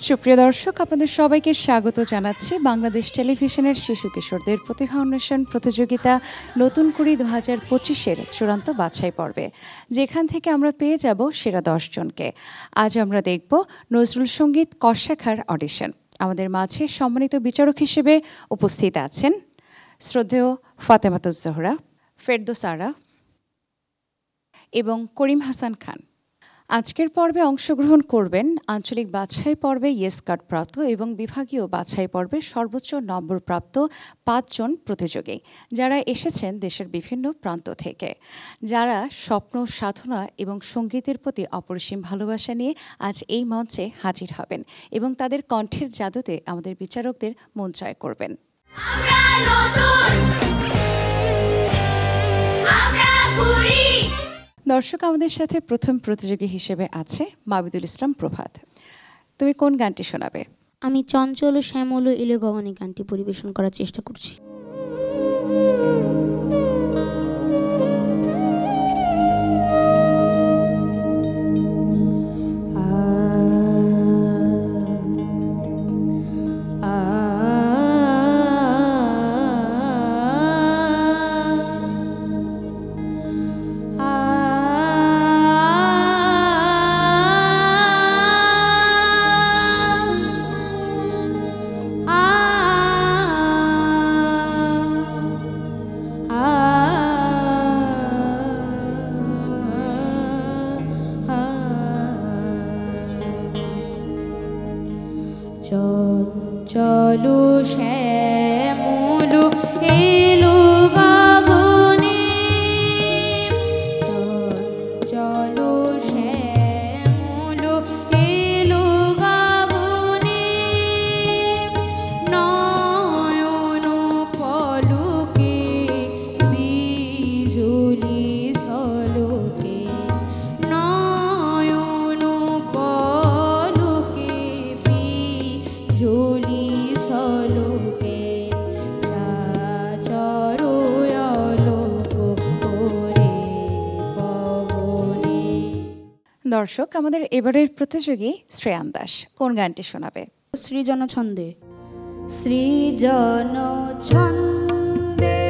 সুপ্রিয় দর্শক, আপনাদের সবাইকে স্বাগত জানাচ্ছি বাংলাদেশ টেলিভিশনের শিশু কিশোরদের প্রতিভা অন্বেষণ প্রতিযোগিতা নতুন কুড়ি 2025-এর চূড়ান্ত বাছাই পর্বে, যেখান থেকে আমরা পেয়ে যাব সেরা 10 জনকে। আজ আমরা দেখব নজরুল সঙ্গীত ক শাখার অডিশন। আমাদের মাঝে সম্মানিত বিচারক হিসেবে উপস্থিত আছেন শ্রদ্ধেয় ফাতেমাতুজ জোহরা, ফেরদৌস আরা এবং করিম হাসান খান। আজকের পর্বে অংশগ্রহণ করবেন আঞ্চলিক বাছাই পর্বে ইয়েস কার্ড প্রাপ্ত এবং বিভাগীয় বাছাই পর্বে সর্বোচ্চ নম্বর প্রাপ্ত 5 জন প্রতিযোগী, যারা এসেছেন দেশের বিভিন্ন প্রান্ত থেকে, যারা স্বপ্ন, সাধনা এবং সঙ্গীতের প্রতি অপরিসীম ভালোবাসা নিয়ে আজ এই মঞ্চে হাজির হবেন এবং তাদের কণ্ঠের জাদুতে আমাদের বিচারকদের মন জয় করবেন। দর্শক, আমাদের সাথে প্রথম প্রতিযোগী হিসেবে আছে মাবিদুল ইসলাম প্রভাত। তুমি কোন গানটি শোনাবে? আমি চঞ্চল শ্যামল ইলেগবাণী গানটি পরিবেশন করার চেষ্টা করছি। চলো শ্যামল এলো গগনে, চলো শ্যামল এলো গগনে, নয়ন পলকে বিজুলি সলকে, নয়ন পলকে বিজুলি দর্শক, আমাদের এবারের প্রতিযোগী শ্রেয়ান দাস কোন গানটি শোনাবে? সৃজন ছন্দে। সৃজন ছন্দে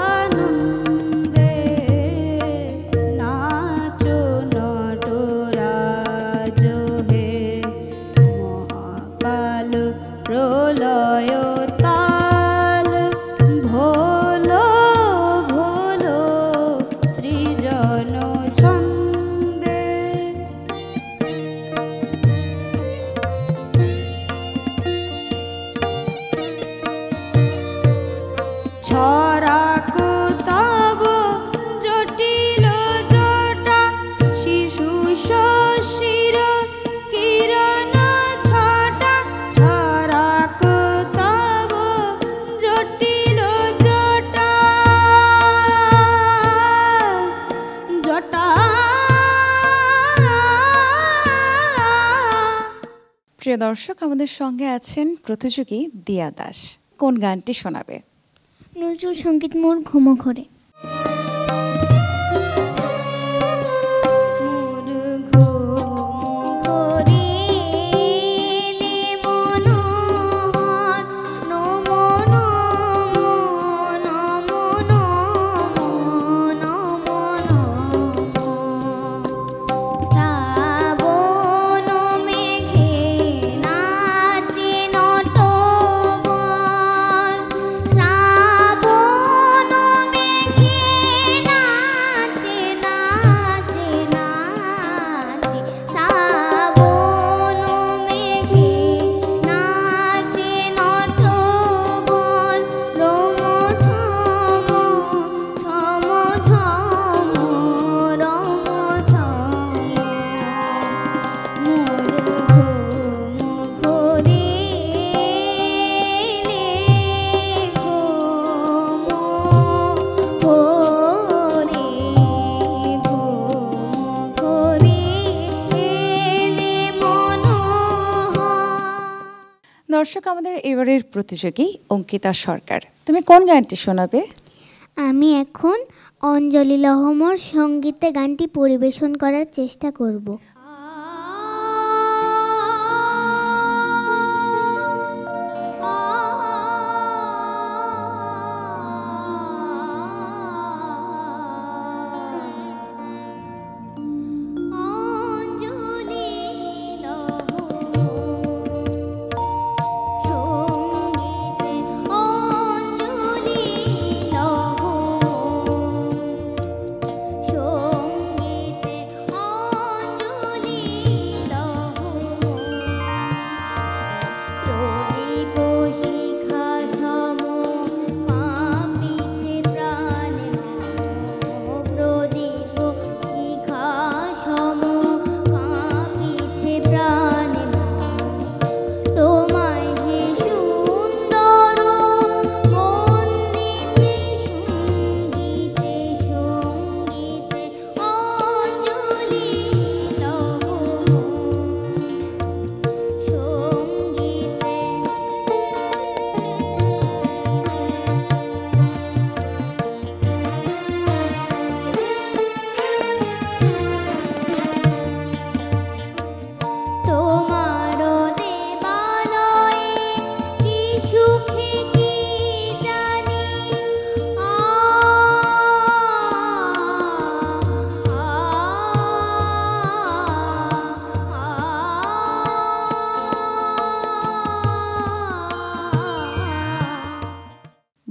আনন্দে নাচো নটরাজ হে, মহাকাল প্রলয় তাল ভোলো ভোলো সৃজন ছন্দে। ছড়াক তব জটিল জটা শিশু শশীর কিরণ ছটা, ছড়াক তব জটিল জটা জটা। প্রিয় দর্শক, আমাদের সঙ্গে আছেন প্রতিযোগী দিয়া দাস। কোন গানটি শোনাবে? নজরুল সঙ্গীত মোর ঘুমো ঘরে। দর্শক, আমাদের এবারের প্রতিযোগী অঙ্কিতা সরকার। তুমি কোন গানটি শোনাবে? আমি এখন অঞ্জলি লহমর সঙ্গীতে গানটি পরিবেশন করার চেষ্টা করব।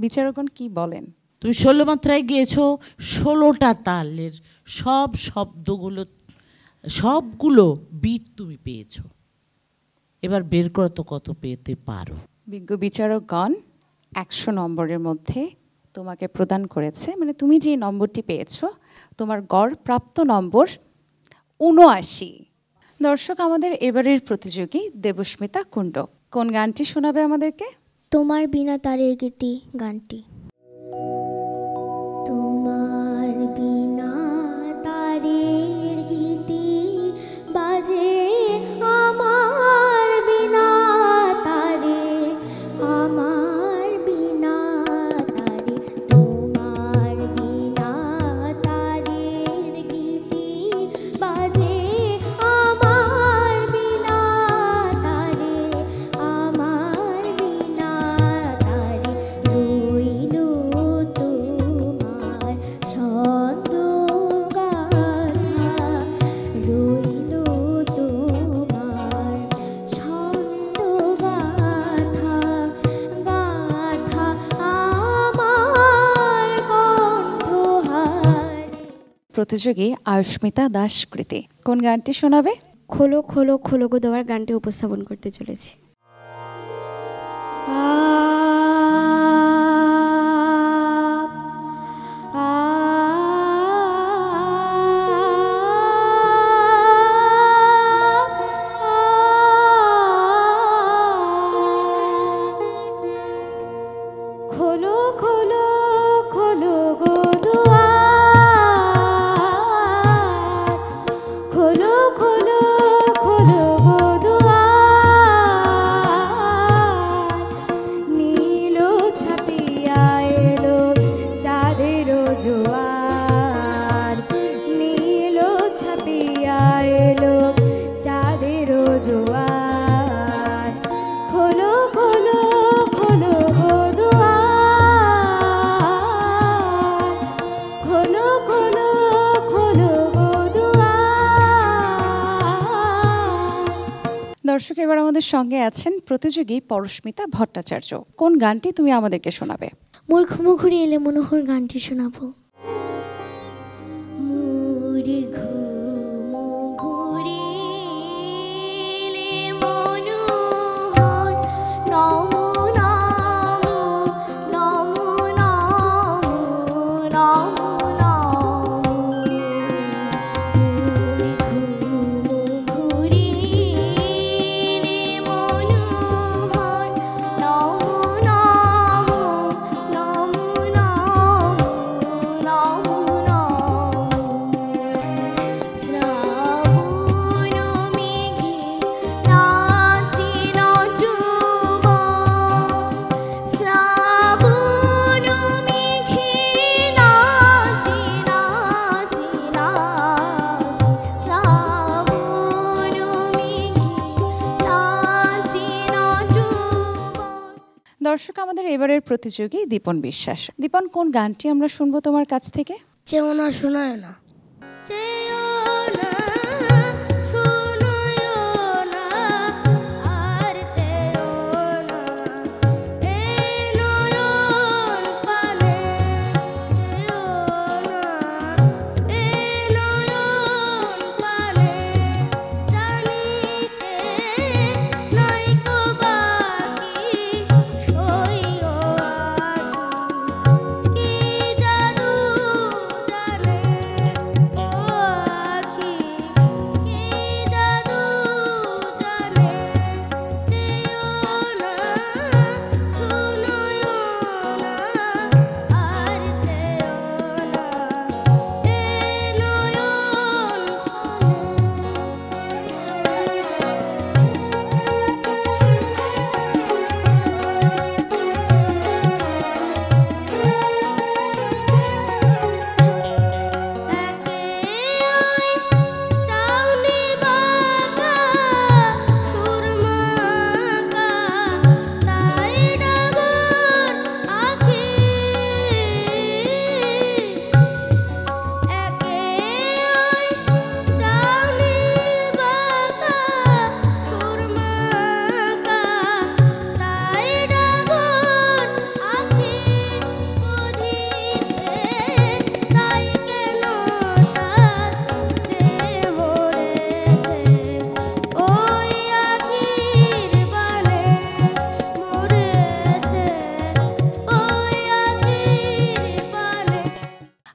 বিচারকগণ কি বলেন? তুমি 16 মাত্রায় গিয়েছো, 16টা তালের সব শব্দগুলো, সবগুলো বিট তুমি পেয়েছো। এবার বের করো তো কত পেতে পারো। বিজ্ঞ বিচারকগণ 100 নম্বরের মধ্যে তোমাকে প্রদান করেছে, মানে তুমি যে নম্বরটি পেয়েছো তোমার গড় প্রাপ্ত নম্বর 79। দর্শক, আমাদের এবারের প্রতিযোগী দেবস্মিতা কুণ্ড কোন গানটি শোনাবে আমাদেরকে? তোমার বিনা তারের গীতি গানটি। তোমার বিনা তারের গীতি বাজে আমার বিনা তারে, আমার বিনা তারে, তোমার বিনা তারের গীতি বাজে আমার বিনা তারে, আমার বিনা তারে, রইল তোমার ছন্দ গাথা, রইল তোমার ছন্দ গাথা, গাথা আমার কণ্ঠহারে। প্রতিযোগী আয়ুষ্মিতা দাস কৃতি কোন গানটি শোনাবে? খোলো খোলো খোলো গো দেওয়ার গানটি উপস্থাপন করতে চলেছি। খোলো খোলো খোলো গো দুয়ার, খোলো খোলো খোলো গো দুয়ার, নীল ছাপিয়া এলো চাঁদের জোয়ার, নীল ছাপিয়া এলো চাঁদের জোয়ার, খোলো খোলো খোলো গো দুয়ার, খোলো খোলো খোলো গো দুয়ার। দর্শক, এবার আমাদের সঙ্গে আছেন প্রতিযোগী পরস্মিতা ভট্টাচার্য কোন গানটি তুমি আমাদেরকে শোনাবে? মোর ঘুমঘুরি এলে মনোহর গানটি শোনাবো। মোর ঘুমঘুরি এলে মনোহর, নমো নমো নমো নমো নমো নমো, মোর ঘুমঘুরি এলে মনোহর, নমো নমো নমো নমো নমো নমো, শ্রাবণ মেঘে নাচে নটবর, শ্রাবণ মেঘে নাচে নাচে নাচে, শ্রাবণ মেঘে নাচে নটবর। দর্শক, আমাদের এবারের প্রতিযোগী দীপন বিশ্বাস। দীপন, কোন গানটি আমরা শুনবো তোমার কাছ থেকে? চেও না শোনায় না, চেও না শোনায় না, আর চেও না এ নয়ন পানে, চেও না এ নয়ন পানে, জানিতে নাইকো বাকি সইও আঁখি, কি জাদু জানে ও আঁখি,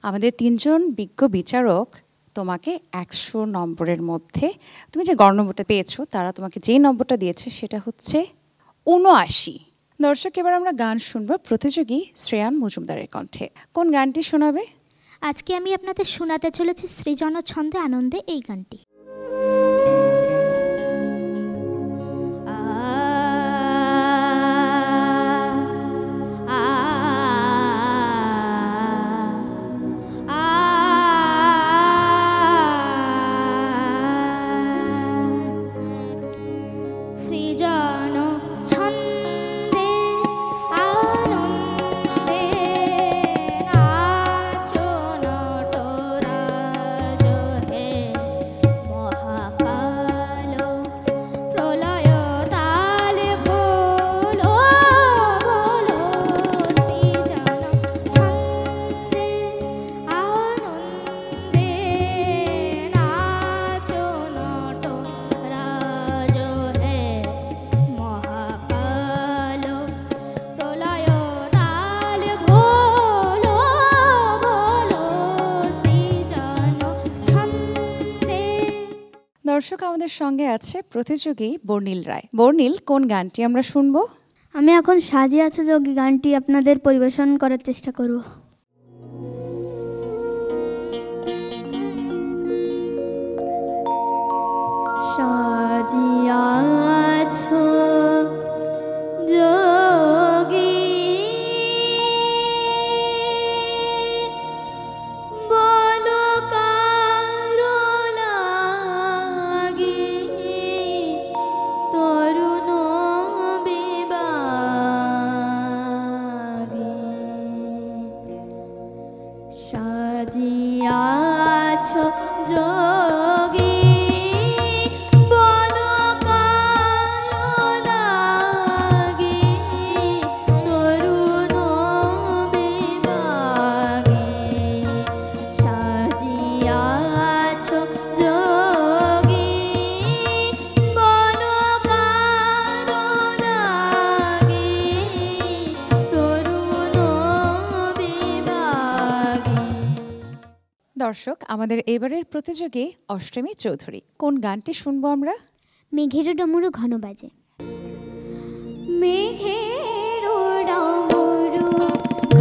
আমাদের 3 জন বিজ্ঞ বিচারক তোমাকে 100 নম্বরের মধ্যে তুমি যে গড় নম্বরটা পেয়েছো তারা তোমাকে যেই নম্বরটা দিয়েছে সেটা হচ্ছে 79। দর্শক, এবার আমরা গান শুনবো প্রতিযোগী শ্রেয়ান মজুমদারের কণ্ঠে। কোন গানটি শোনাবে? আজকে আমি আপনাদের শোনাতে চলেছি সৃজন ছন্দে আনন্দে এই গানটি। সৃজন ছন্দে আনন্দে নাচো নটরাজ হে মহাকাল প্রলয় তাল ভোলো ভোলো সৃজন ছন্দে আনন্দে নাচো নটরাজ হে মহাকাল প্রলয় তাল ভোলো ভোলো সৃজন ছন্দে। দর্শক, আমাদের সঙ্গে আছে প্রতিযোগী বর্ণিল রায়। বর্ণিল, কোন গানটি আমরা শুনবো? আমি এখন সাজিয়ে আছে যোগী গানটি আপনাদের পরিবেশন করার চেষ্টা করব। সাজিয়াছো যোগী বলো কারো লাগি তরুণ বিবাগী সাজিয়াছো যোগী বলো কারো লাগি তরুণ বিবাগী সাজিয়াছো যোগী বলো কারো লাগি তরুণ বিবাগী। দর্শক, আমাদের এবারের প্রতিযোগী অষ্টমী চৌধুরী। কোন গানটি শুনবো আমরা? মেঘের ডমরু ঘন বাজে। মেঘের ডমরু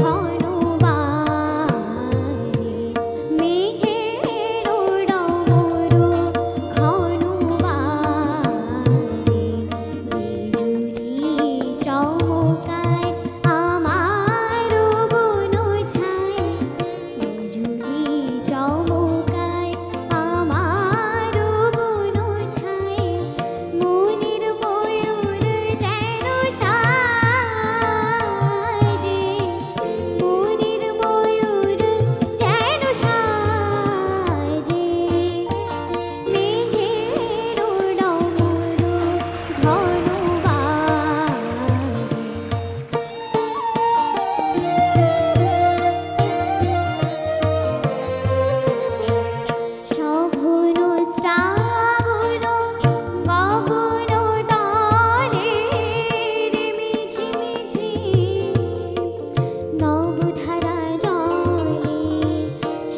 ঘন বাজে, মেঘের ডমরু ঘন বাজে, বিজুলি চমকায় আমার বুনো ছাই, বিজুলি চমকায় আমার বুনো ছাই, মনির ময়ূর যেন সাজে, মনির ময়ূর যেন সাজে, মেঘের ডমরু ঘন বাজে। শোভন শ্রাবণ গগন তলে মিঝিমিঝি নবধারা জলে,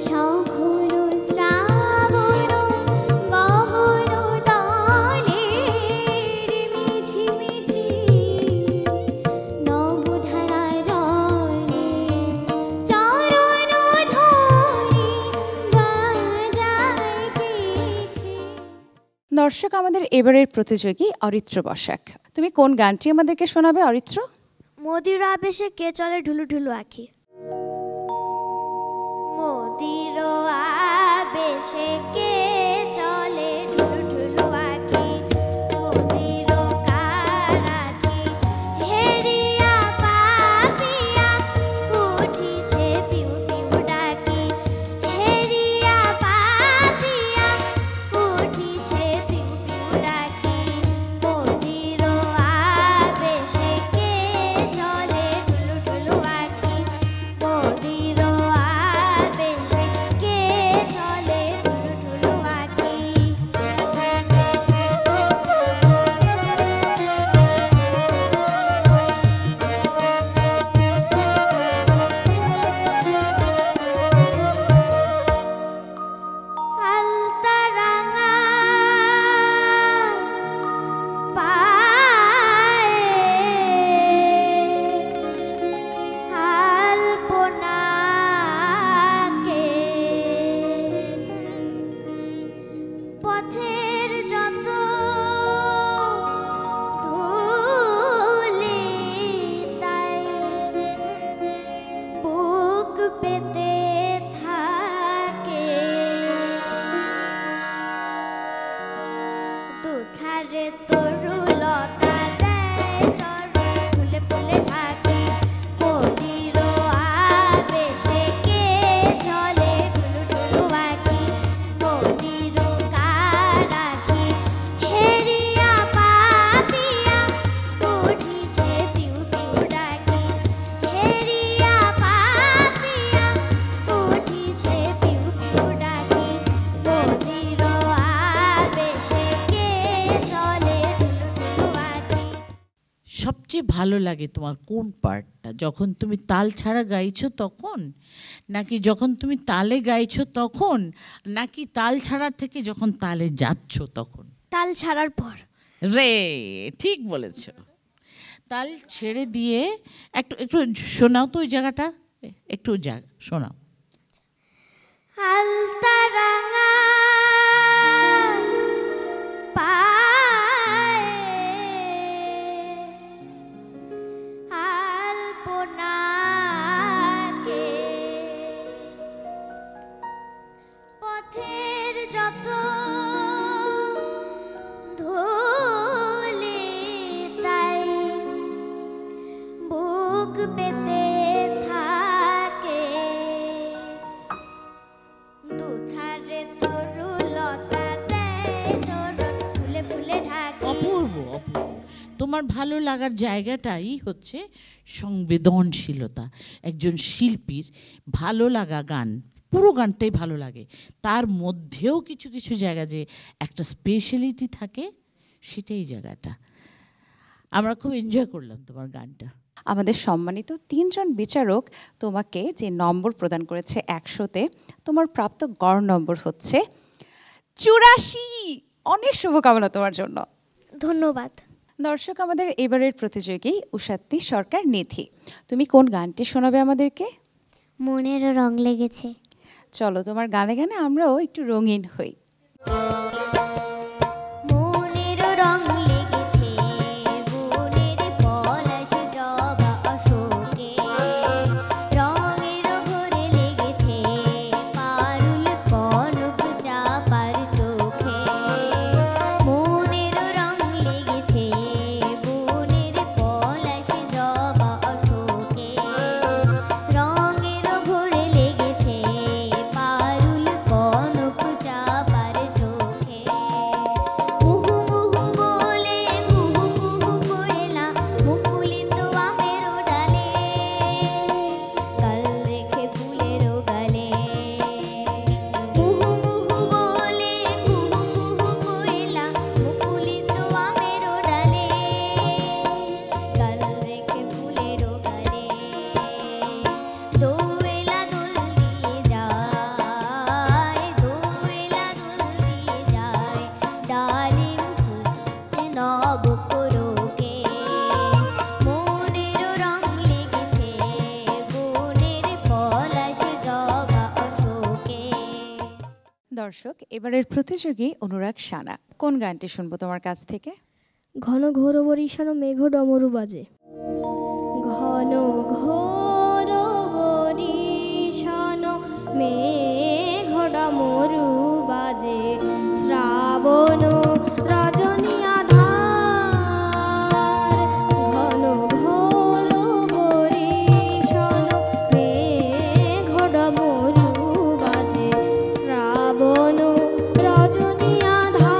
শোভন শ্রাবণ গগন তলে মিঝিমিঝি নবধারা জলে, চরণ ধরি বাজায় কিসে। দর্শক, আমাদের এবারের প্রতিযোগী অরিত্র বসাক। তুমি কোন গানটি আমাদেরকে শোনাবে অরিত্র? মোদির আবেশে কে চলে ঢুলু ঢুলু আঁখি। মোদির আবেশে কে চলে ঢুলু ঢুলু আঁখি, মোদির কারাখি হেরিয়া পাপিয়া উঠিছে পিউ পিউ ডাকি, হেরিয়া পাপিয়া উঠিছে পিউ পিউ ডাকি, মোদির আবেশে কে চলে ঢুলু ঢুলু আঁখি, মোদির আবেশে কে চলে ঢুলু ঢুলু দেয় চরণ ফুলে ফুলে ঢাকি মোদির আবেশে কে চলে ঢুলু ঢুলু আঁকি মোদির কারাখি হেরিয়া পাপিয়া উঠিছে পিউ পিউ ডাকি হেরিয়া পাপিয়া উঠিছে পিউ পিউ ডাকি মোদির আবেশে কে চলে ঢুলু ঢুলু আঁকি। সবচেয়ে ভালো লাগে তোমার কোন পার্টটা? যখন তুমি তাল ছাড়া গাইছো তখন, নাকি যখন তুমি তালে গাইছো তখন, নাকি তাল ছাড়া থেকে যখন তালে যাচ্ছ তখন? তাল ছাড়ার পর। রে, ঠিক বলেছ। তাল ছেড়ে দিয়ে একটু একটু শোনাও তো ওই জায়গাটা, একটু শোনাও। আলতা রাঙা পায়ে আলপনাকে পথের যত ধুলি তাই বুক পেতে থাকে দুধারে তরুলতা দেয় চরণ ফুলে ফুলে ঢাকি। অপূর্ব অপূর্ব। তোমার ভালো লাগার জায়গাটাই হচ্ছে সংবেদনশীলতা। একজন শিল্পীর ভালো লাগা গান, পুরো গানটাই ভালো লাগে, তার মধ্যেও কিছু কিছু জায়গা যে একটা স্পেশালিটি থাকে, সেটাই জায়গাটা। আমরা খুব এনজয় করলাম তোমার গানটা। আমাদের সম্মানিত 3 জন বিচারক তোমাকে যে নম্বর প্রদান করেছে 100-তে, তোমার প্রাপ্ত গড় নম্বর হচ্ছে 84। অনেক শুভকামনা তোমার জন্য। ধন্যবাদ। দর্শক, আমাদের এবারের প্রতিযোগী উষাত্তি সরকার নিধি, তুমি কোন গানটি শোনাবে আমাদেরকে? মনেরও রং লেগেছে। চলো, তোমার গানে গানে আমরাও একটু রঙিন হই। মনের রং লেগেছে বনের পলাশ জবা অশোকে রঙের ঘরে লেগেছে পারুল কনক চাপার চোখে মনের রং লেগেছে বনের পলাশ জবা অশোকে রঙের ঘরে লেগেছে পারুল কনক চাপার চোখে মুহু মুহু বলে কুহু কুহু কোয়েলা মুকুলিত আমের ডালে কাল রেখে ফুলের গালে মুহু মুহু বলে কুহু কুহু কোয়েলা মুকুলিত আমের ডালে কাল রেখে ফুলের গালে দোয়েলা দোল দিয়ে যায় দোয়েলা দোল দিয়ে যায় ডালিম ফুটে নব করোকে মনের রং লেগেছে বনের পলাশ জবা অশোকে। দর্শক, এবারের প্রতিযোগী অনুরাগ সানা, কোন গানটি শুনবো তোমার কাছ থেকে? ঘন ঘোর বরিশান মেঘ ডমরু বাজে। ঘন ঘোর বরিশান মেঘ ডমরু বাজে শ্রাবণ রজনী আধার। ঘন ঘোর বরিশান মেঘ ডমরু বাজে শ্রাবণ রজনী আধার।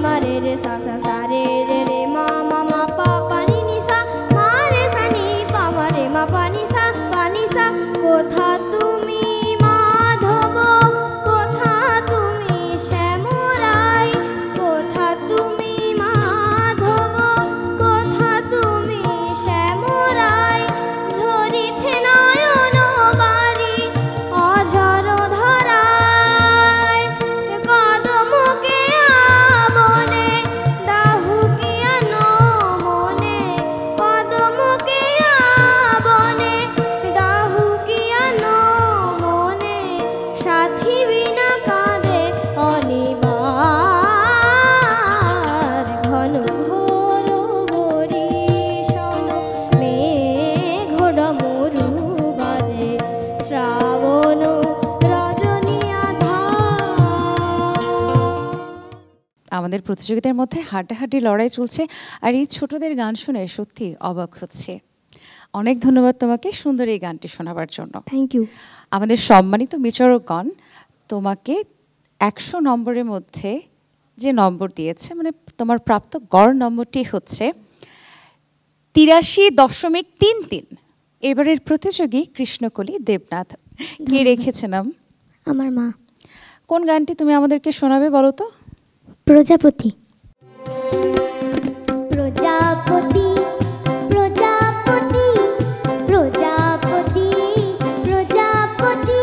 ma re re sa sa sa re re re ma ma ma pa pa ni ni sa ma re sa ni pa ma re ma pa ni sa কোথা তুমি মাধব কোথা তুমি শ্যামরাই কোথা তুমি মাধব কোথা তুমি শ্যামরাই ঝরিছে নয়ন বাড়ি অঝর ধরায় কদমকে আবনে ডাহুকিয়া মনে কদমকে আবনে ডাহুকিয়া মনে সাথী বিনা কাঁদে অনিবার ঘন ঘোর বরিশন মেঘ ডমরু বাজে শ্রাবণ রজনীয়া আমাদের প্রতিযোগিতার মধ্যে হাড্ডাহাড্ডি লড়াই চলছে আর এই ছোটদের গান শুনে সত্যি অবাক হচ্ছে। অনেক ধন্যবাদ তোমাকে সুন্দর এই গানটি শোনাবার জন্য। Thank you. আমাদের সম্মানিত বিচারকগণ তোমাকে 100 নম্বরের মধ্যে যে নম্বর দিয়েছে মানে তোমার প্রাপ্ত গড় নম্বরটি হচ্ছে 83.33। এবারের প্রতিযোগী কৃষ্ণকলি দেবনাথ। কে রেখেছে নাম? আমার মা। কোন গানটি তুমি আমাদেরকে শোনাবে বলো তো? প্রজাপতি। প্রজাপতি প্রজাপতি প্রজাপতি প্রজাপতি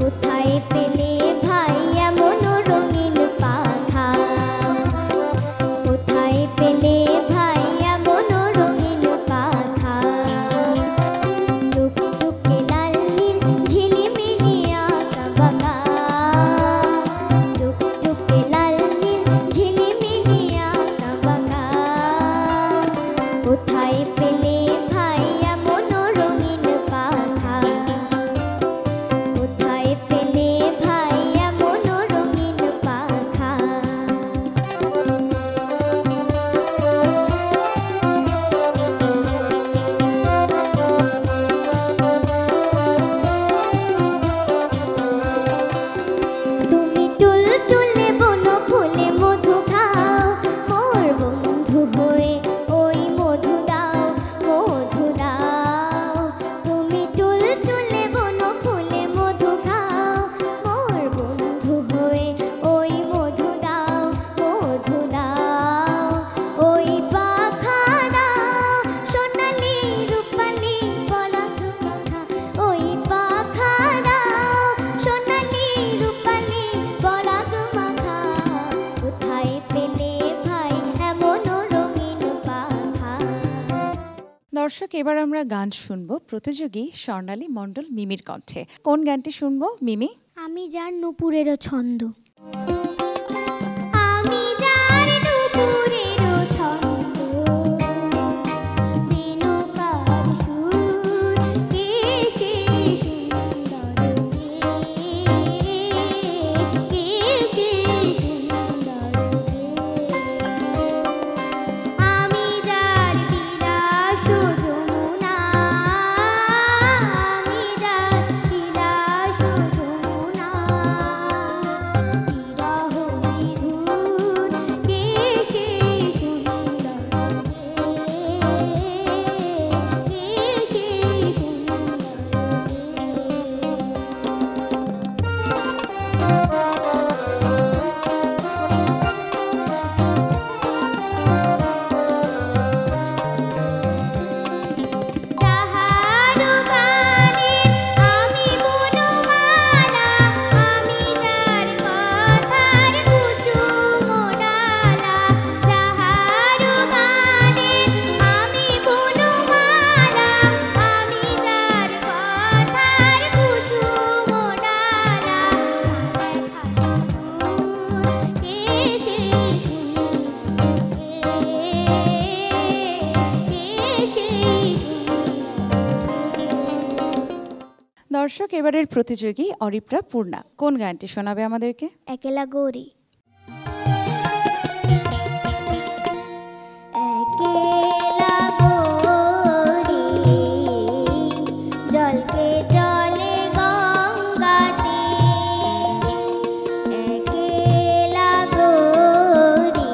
কোথায় পেলে ভাই এমন রঙিন পাখা কোথায় পেলে ভাই এমন রঙিন পাখা টুকটুকে লাল নীল ঝিলিমিলি আঁকা বাঁকা টুকটুকে লাল নীল ঝিলিমিলি আঁকা বাঁকা কোথায় পেলে ভাই এমন রঙিন পাখা কোথায় পেলে ভাই এমন রঙিন পাখা তুমি টুলটুলে বন ফুলে মধু খাও মোর বন্ধু হয়ে ওই মধু দাও তুমি টুলটুলে বন ফুলে মধু খাও মোর বন্ধু হয়ে ওই মধু দাও ওই পাখা দাও সোনালি রূপালি পরাগ মাখা ওই পাখা দাও সোনালি রূপালি পরাগ মাখা কোথায় পেলে ভাই এমন রঙিন পাখা। দর্শক এবার আমরা গান শুনবো প্রতিযোগী স্বর্ণালী মণ্ডল মিমির কণ্ঠে। কোন গানটি শুনবো মিমি? আমি যার নূপুরেরও ছন্দ। আমি যার নুপুরেরও ছন্দ রেণুকার সুর কে সে সুন্দর কে সে সুন্দর আমি যার বিলাস যমুনা আমি যার বিলাস যমুনা বিরহ বিধুর কে সে সুন্দর কে সে যাহার গানে আমি বনমালা আমি যার কথার কুসুম ডালা যাহার গানে আমি বনমালা আমি যার কথার কুসুম ডালা কে সে সুন্দর কে সে দর্শক এবারের প্রতিযোগী অরিপ্রা পূর্ণা কোন গানটি শোনাবে আমাদেরকে? একলা গৌরী একলা গৌরী জলকে জলে গঙ্গাতে একলা গৌরী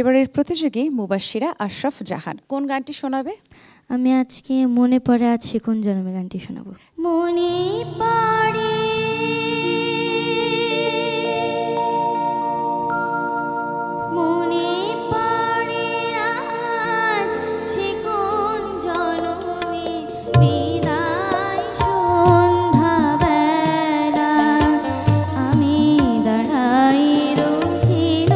এবারের প্রতিযোগী মুবাশশিরা আশরাফ জাহান কোন গানটি শোনাবে? আমি আজকে মনে পড়ে আছে কোন জন্মে গানটি শোনাবো। মনে পড়ে মনে পড়ে আজ সে কোন জনমে বিদায় সন্ধ্যাবেলা আমি দাঁড়াই রহিন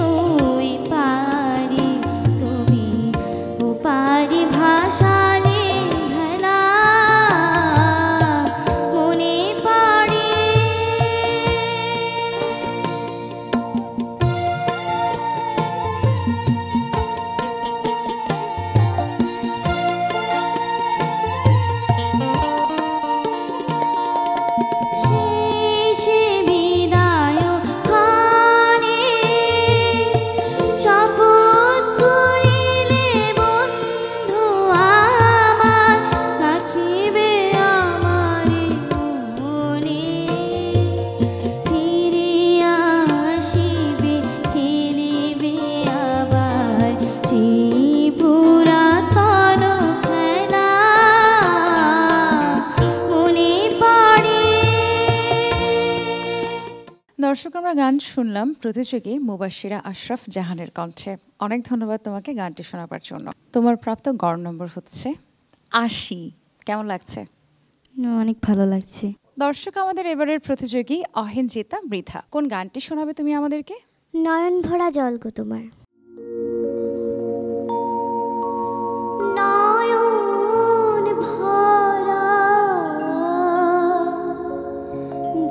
ওই পারি তুমি ও পারি ভাসালে ভেলা মনে পড়ে শেষে বিদায় ক্ষণে শপথ করিলে বন্ধু আমার রাখিবে আমারে মনে ফিরিয়া আসিবে খেলিবে আবার সেই পুরাতন খেলা মনে পড়ে। দর্শক আমরা গান শুনলাম প্রতিযোগী মুবাশশিরা আশরাফ জাহানের কণ্ঠে। অনেক ধন্যবাদ তোমাকে গানটি শোনাবার জন্য। তোমার প্রাপ্ত গড় নম্বর হচ্ছে ৮০। কেমন লাগছে? অনেক ভালো লাগছে। দর্শক আমাদের এবারের প্রতিযোগী অহেনজিতা মৃধা কোন গানটি শোনাবে তুমি আমাদেরকে? নয়ন ভরা জল গো তোমার। নয়ন ভরা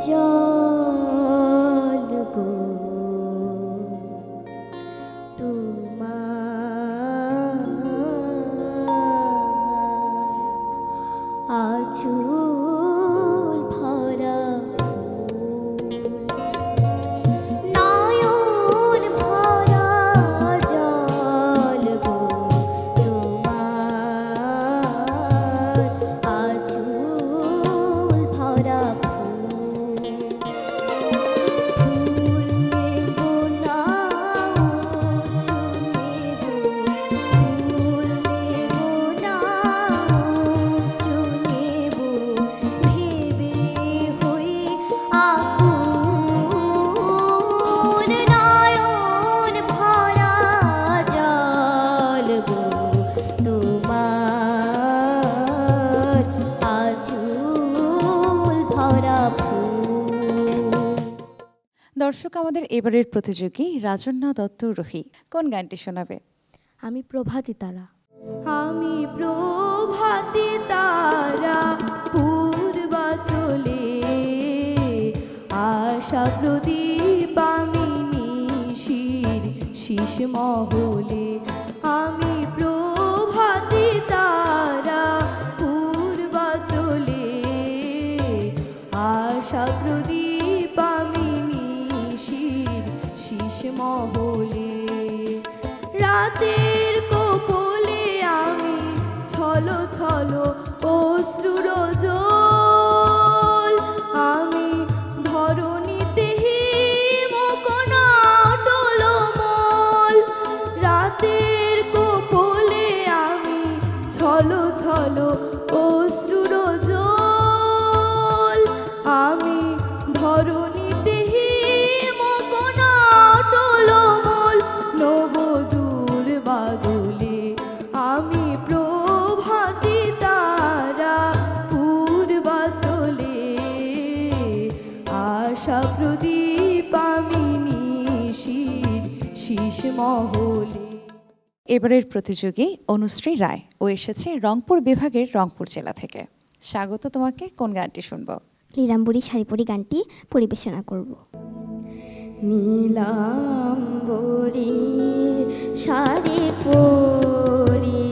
জল গো তোমার আঁচল ভরা নয়ন ভরা জল গো তোমার আঁচল ভরা দর্শক আমাদের এবারের প্রতিযোগী রাজন্না দত্ত রুহি কোন গানটি শোনাবে? আমি প্রভাতী তারা। আমি প্রভাতী তারা পূর্বাচলে আশা প্রদীপ আমি নিশির শীষ মহলে আমি প্রভাতী তারা পূর্বাচলে আশা প্রদীপ আমি নিশির শীষ মহলে রাতের কোপলে আমি ছলো ছলো অশ্রুর জল আমি ধরণীতে হিমকণা টলমল রাতের কোপলে আমি ছলো ছলো অশ্রুর জল আমি ধরণীতে হিমকণা টলমল নবদূর বাদলে আমি প্রভাতী তারা পূর্বাচলে আশা প্রদীপ আমি নিশির শীষ মহলে। এবারের প্রতিযোগী অনুশ্রী রায় ও এসেছে রংপুর বিভাগের রংপুর জেলা থেকে। স্বাগত তোমাকে। কোন গানটি শুনবো? নীলাম্বরী শাড়ি গানটি পরিবেশনা করব। নীলাম্বরী শাড়ি পরি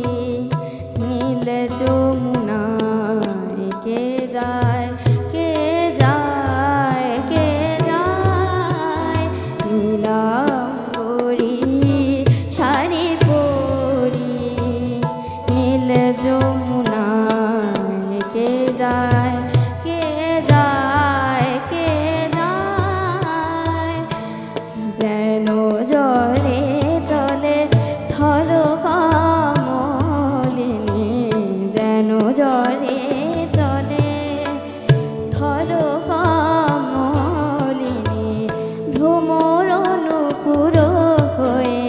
নীল যমুনায় কে যায় কে যায় কে যায় নীলাম্বরী শাড়ি পরি নীল যমুনায় কে যায় কে যায় কে যায় যেন জলে চলে ফুল কমলিনী ভ্রমর অনুপুর হয়ে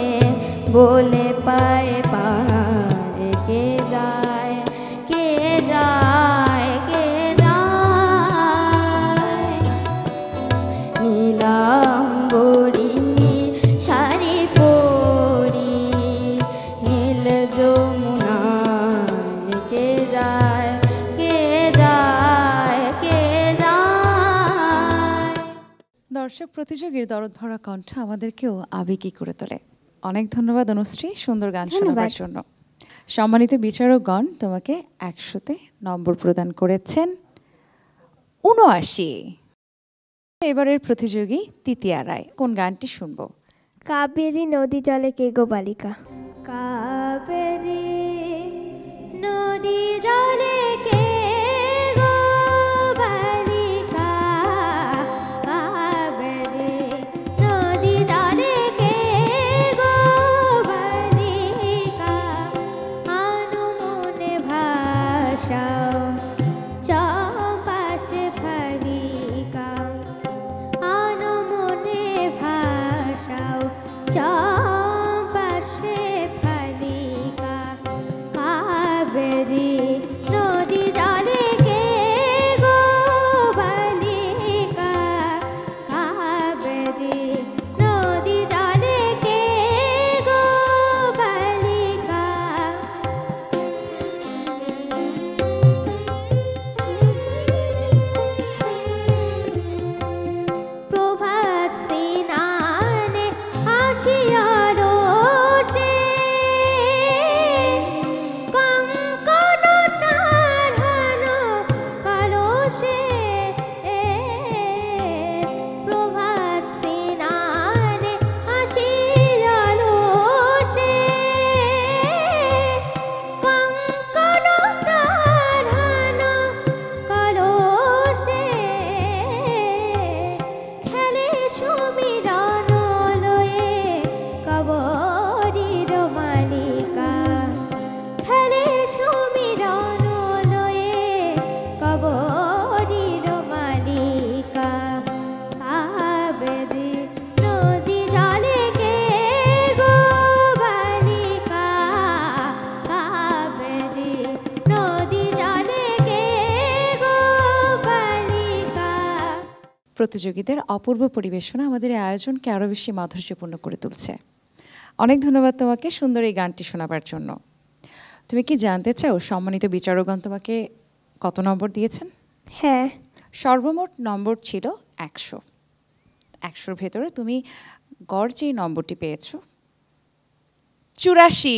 বলে পায়ে পায়ে কে যায় কে যায় কে যায় নীলাম্বরী শাড়ি পরি নীল যমুনায় কে যায় কে যায় কে যায়। দর্শক প্রতিযোগীর দরদ ভরা কণ্ঠ আমাদেরকেও আবেগী করে তোলে। অনেক ধন্যবাদ অনুশ্রী সুন্দর গান শোনাবার জন্য। সম্মানিত বিচারকগণ তোমাকে 100-তে নম্বর প্রদান করেছেন 79। এবারের প্রতিযোগী তৃতীয়া রায়, কোন গানটি শুনবো? কাবেরী নদী জলে কে গো বালিকা। কাবেরী নদী জলে কে গো বালিকা কাবেরী নদী জলে কে গো বালিকা আনমনে ভাষাও চম্পাশে ফালিকা আনমনে ভাষাও চম্পাশে ফালিকা কাবেরী নদী জলে কে গো বালিকা কাবেরী নদী জলে কে গো বালিকা। প্রভাত স্নানে আসিয়া রোষে কঙ্কণ তাড়ান কলসে প্রভাত স্নানে আসিয়া রোষে কঙ্কণ তাড়ান কলসে খেলে সুমিরন লয়ে কবরীর মালিকা খেলে সুমিরন লয়ে কবরীর মালিকা কাবেরী নদী জলে কে গো বালিকা কাবেরী নদী জলে কে গো বালিকা। প্রতিযোগীদের অপূর্ব পরিবেশনা আমাদের এই আয়োজনকে আরও বেশি মাধুর্যপূর্ণ করে তুলছে। অনেক ধন্যবাদ তোমাকে সুন্দর এই গানটি শোনাবার জন্য। তুমি কি জানতে চাও সম্মানিত বিচারকগণ তোমাকে কত নম্বর দিয়েছেন? হ্যাঁ, সর্বমোট নম্বর ছিল 100। 100-র ভেতরে তুমি গড় যেই নম্বরটি পেয়েছো 84।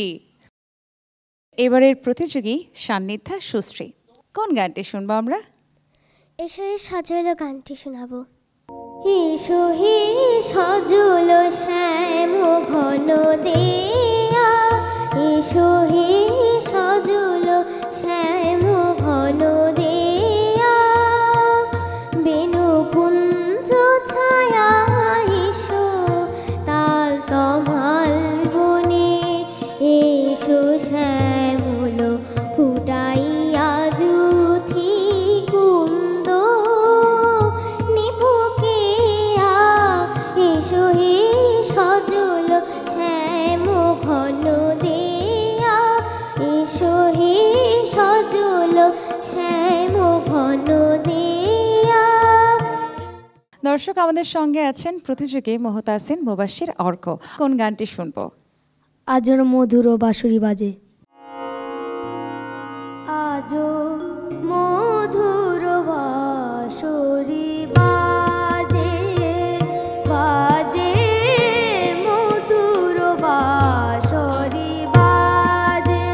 এবারের প্রতিযোগী সান্নিধ্যা সুশ্রী, কোন গানটি শুনবো আমরা? এসো হে সজল গানটি শোনাবো। এসো হে সজল শ্যাম ঘন দেয়া এসো হে সজল শ্যাম ঘন দেয়া বেনু কুঞ্জ ছায়া এসো তাল তমাল বনে এসো শ্যামল ফুটাইয়া জুথি কুন্দ নিপুকিয়া এসো হে সজল শ্যাম ঘন দেয়া এসো হে সজল শ্যাম ঘন দেয়া। দর্শক আমাদের সঙ্গে আছেন প্রতিযোগী মোহতাসিন মুবাশশির অর্ক, কোন গানটি শুনবো? আজর মধুর বাঁশুরি বাজে। আজো মধুর বাঁশরি বাজে বাজে মধুর বাঁশরি বাজে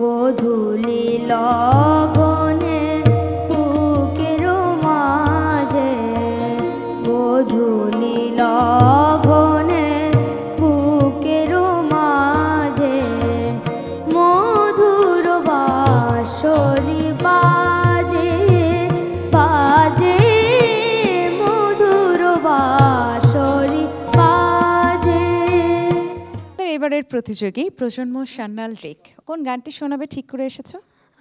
গোধূলি লগনে বুকের মাঝে গোধূলি লগনে বুকের মাঝে মধুর বাঁশরি বাজে বাজে মধুর বাঁশরি বাজে। এবারের প্রতিযোগী প্রজন্ম সান্যাল রিক, কোন গানটি শোনাবে ঠিক করে এসেছো?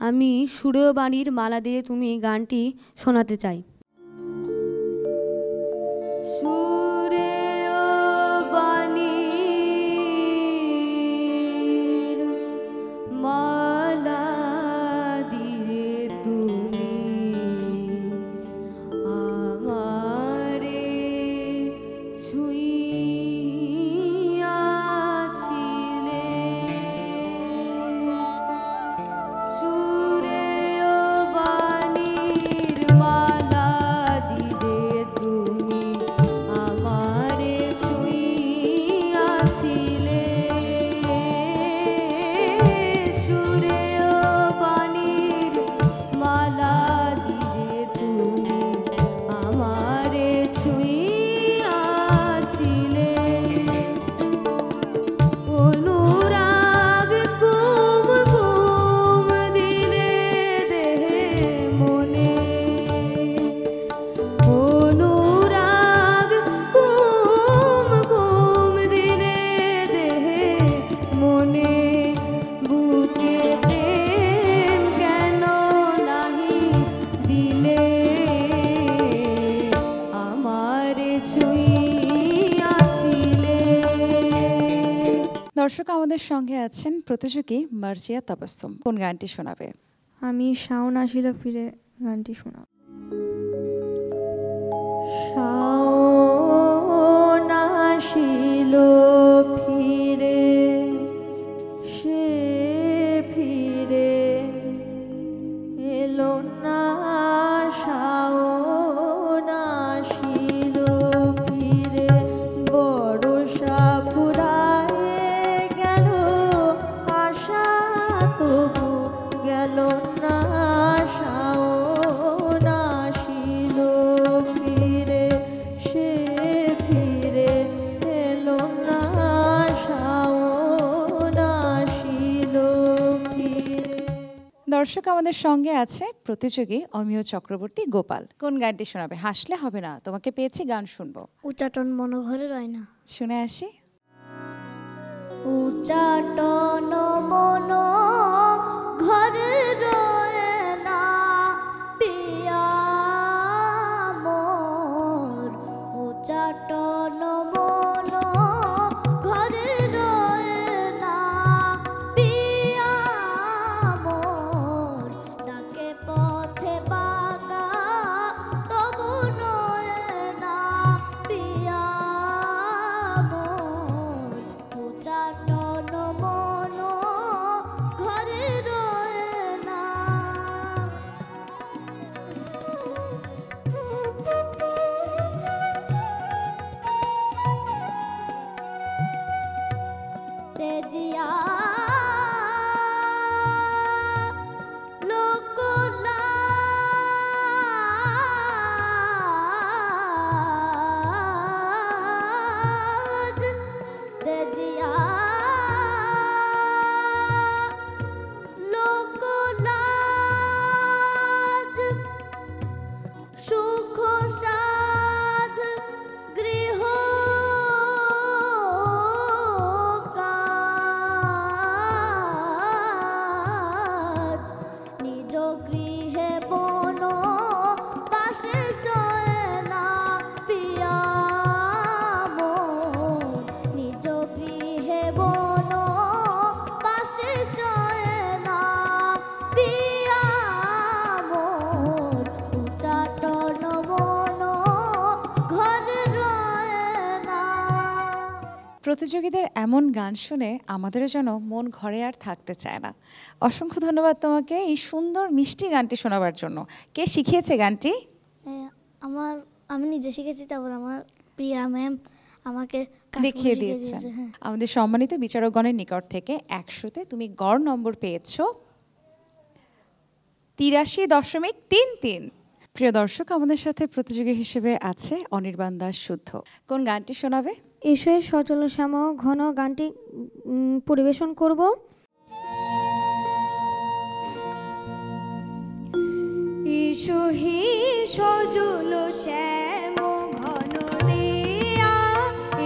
আমি সুরেয় বাণীর মালা দিয়ে তুমি গানটি শোনাতে চাই। সুরেয় বাণীর মালা দিয়ে তুমি আমারে ছুঁইয়াছিলে। সুরেয় বাণীর মালা দিয়ে তুমি আমারে ছুঁইয়াছিলে। সুরেয় বাণীর মালা দিয়ে তুমি আমারে ছুঁইয়াছিলে। অনুরাগ কুম কুম দিলে দেহে মনে। অনুরাগ কুম কুম দিলে দেহে মনে। বুকে প্রেম কেন নাহি দিলে আমারে ছুঁইয়াছিলে। দর্শক আমাদের সঙ্গে আছেন প্রতিযোগী মার্জিয়া তাবাসসুম। কোন গানটি শোনাবে? আমি শাওন আসিল ফিরে গানটি শোনাব। শাওন আসিল ফিরে, সে ফিরে এলো না। শাওন আসিল ফিরে, বরষা ফুরায়ে গেল, আশা তবু গেল না। শাওন আসিল ফিরে, সে ফিরে এলো না। শাওন আসিল ফিরে। দর্শক আমাদের সঙ্গে আছে প্রতিযোগী অমিয় চক্রবর্তী গোপাল। কোন গানটি শোনাবে? হাসলে হবে না, তোমাকে পেয়েছি, গান শুনবো। উচ্চাটন মনোঘরে রয় না। শুনে আসি। উচ্চাটন মন ঘরে রয়ে না পিয়া মোর। উচ্চাটন মন ঘরে রয়ে না পিয়া মোর। ডাকে পথে বাগা তবু নয় না পিয়া মোর। উচ্চাটন মন ঘরে রয়ে না। তেজিয়া লোকনাথ, তেজিয়া লোকনাথ, সুখ সাধ গৃহ কাজ। নিজ গৃহে বন পাশে শোয় না পিয়া মোর। নিজ গৃহে বন পাশে শোয় না পিয়া মোর। উচ্চাটন মন ঘরে রয় না। প্রতিযোগীদের এমন গান শুনে আমাদেরও যেন মন ঘরে আর থাকতে চায় না। অসংখ্য ধন্যবাদ তোমাকে এই সুন্দর মিষ্টি গানটি শোনাবার জন্য। কে শিখিয়েছে গানটি? আমি নিজে শিখেছি, তারপর আমার প্রিয়া ম্যাম আমাকে কাজ করে দেখিয়ে শিখিয়ে দিয়েছেন। দিয়েছে। হ্যাঁ। আমাদের সম্মানিত বিচারকগণের নিকট থেকে 100-তে তুমি গড় নম্বর পেয়েছো 83.33। প্রিয় দর্শক, আমাদের সাথে প্রতিযোগী হিসেবে আছে অনির্বাণ দাস শুদ্ধ। কোন গানটি শোনাবে? এসো সচল শ্যাম ঘন গানটি পরিবেশন করব। এসো হে সজল শ্যাম ঘন দিয়া,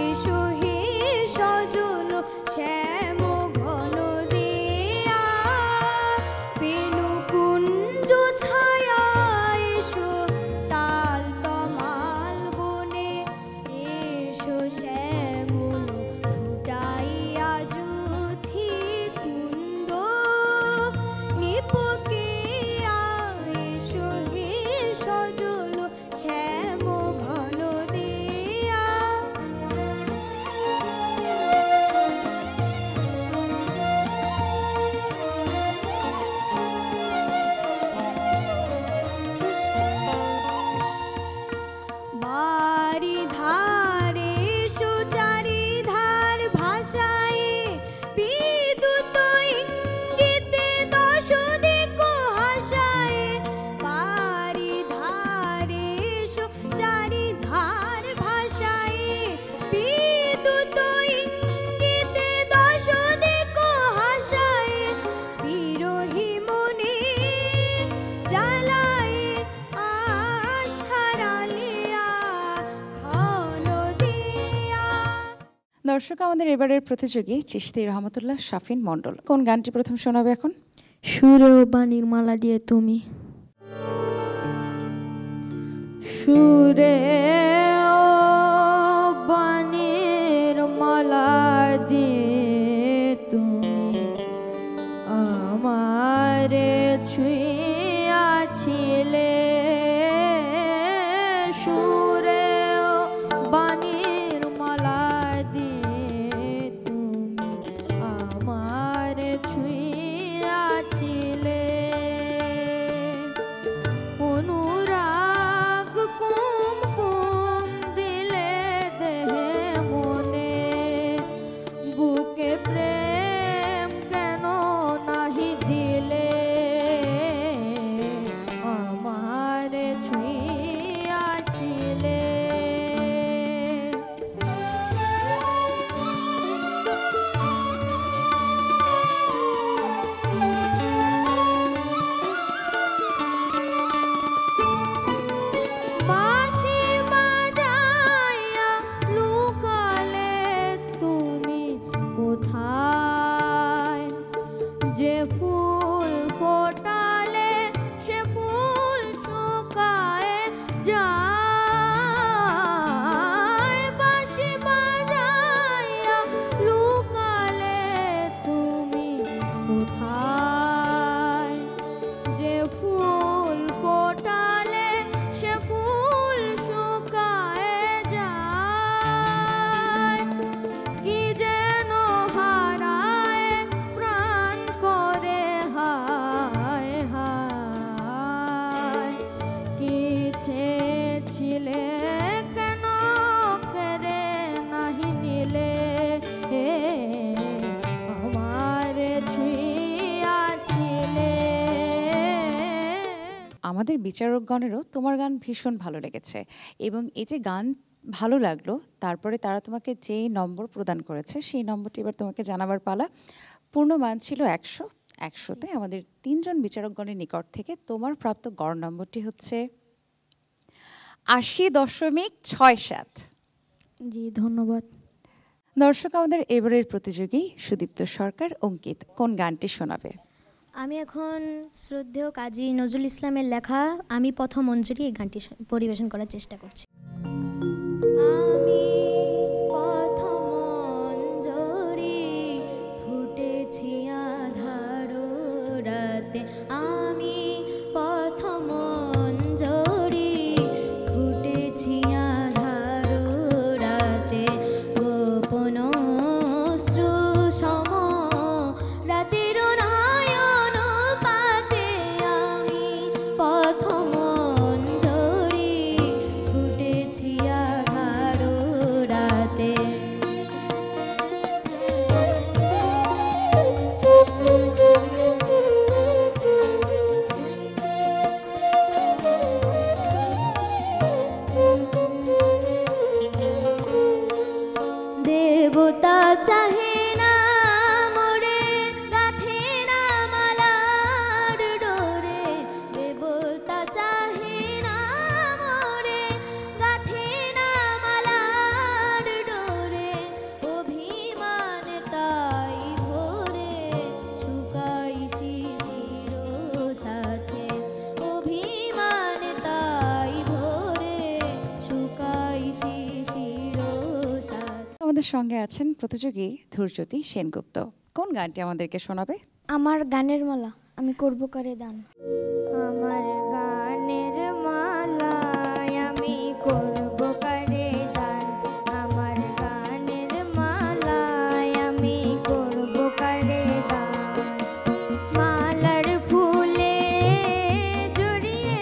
এসো হে সজল শ্যাম ঘন দিয়া, বেণু দর্শক, আমাদের এবারের প্রতিযোগী চিশতি রহমতুল্লাহ শাফিন মণ্ডল। কোন গানটি প্রথম শোনাবে এখন? সুরে ও বাণীর মালা দিয়ে তুমি। সুরে ও বাণীর মালা দিয়ে তুমি আমারে ছুঁয়াছিলে। সুরে ও বাণীর মালা দিয়ে তুমি আমারে ছুঁয়াছিলে। অনুরাগ কুমকুম দিলে দেহে মনে, বুকে প্রেম কেন নাহি দিলে। আমারে ছুঁয়াছিলে। বাঁশি বাজাইয়া লুকালে তুমি কোথায়? যে ফুল ফোটালে সে ফুল শুকায় যায়। বাঁশি বাজাইয়া লুকালে তুমি কোথায়? যে ফুল ফোটালে সে ফুল শুকায় যায়। কি যেন হারায় প্রাণ করে হায় হায়। কি চেয়েছিলে কেন করে নাহি নিলে। আমারে ছুঁয়াছিলে। আমাদের বিচারকগণেরও তোমার গান ভীষণ ভালো লেগেছে, এবং এই যে গান ভালো লাগলো তারপরে তারা তোমাকে যেই নম্বর প্রদান করেছে সেই নম্বরটি এবার তোমাকে জানাবার পালা। পূর্ণ মান ছিল 100। 100তে আমাদের 3 জন বিচারকগণের নিকট থেকে তোমার প্রাপ্ত গড় নম্বরটি হচ্ছে 80.67। জি, ধন্যবাদ। দর্শক, আমাদের এবারের প্রতিযোগী সুদীপ্ত সরকার অঙ্কিত কোন গানটি শোনাবে? আমি এখন শ্রদ্ধেয় কাজী নজরুল ইসলামের লেখা আমি পথমঞ্জরি এই গানটি পরিবেশন করার চেষ্টা করছি। আমি পথমঞ্জরি ফুটেছি আধার রাতে। আমি পথমঞ্জরি ফুটেছি আধার রাতে। গোপন অশ্রু সম রাতের নয়ন পাতে। আমি পথমঞ্জরি ফুটেছি আধার রাতে। দেবতা চাহে না মোরে গাথে না মালার ডোরে। দেবতা চাহে না মোরে গাথে না মালার ডোরে। অভিমান তাই ভোরে শুকাই শিশির সাথে। অভিমান তাই ভোরে শুকাই শিশির সাথে। আমাদের সঙ্গে আছেন প্রতিযোগী ধৈর্যতী সেনগুপ্ত। কোন গানটি আমাদেরকে শোনাবে? আমার গানের মালা আমি করব কারে দান। আমার গানের মালায় আমি করব কারে দান। আমার গানের মালায় আমি করব কারে দান। মালার ফুলে জড়িয়ে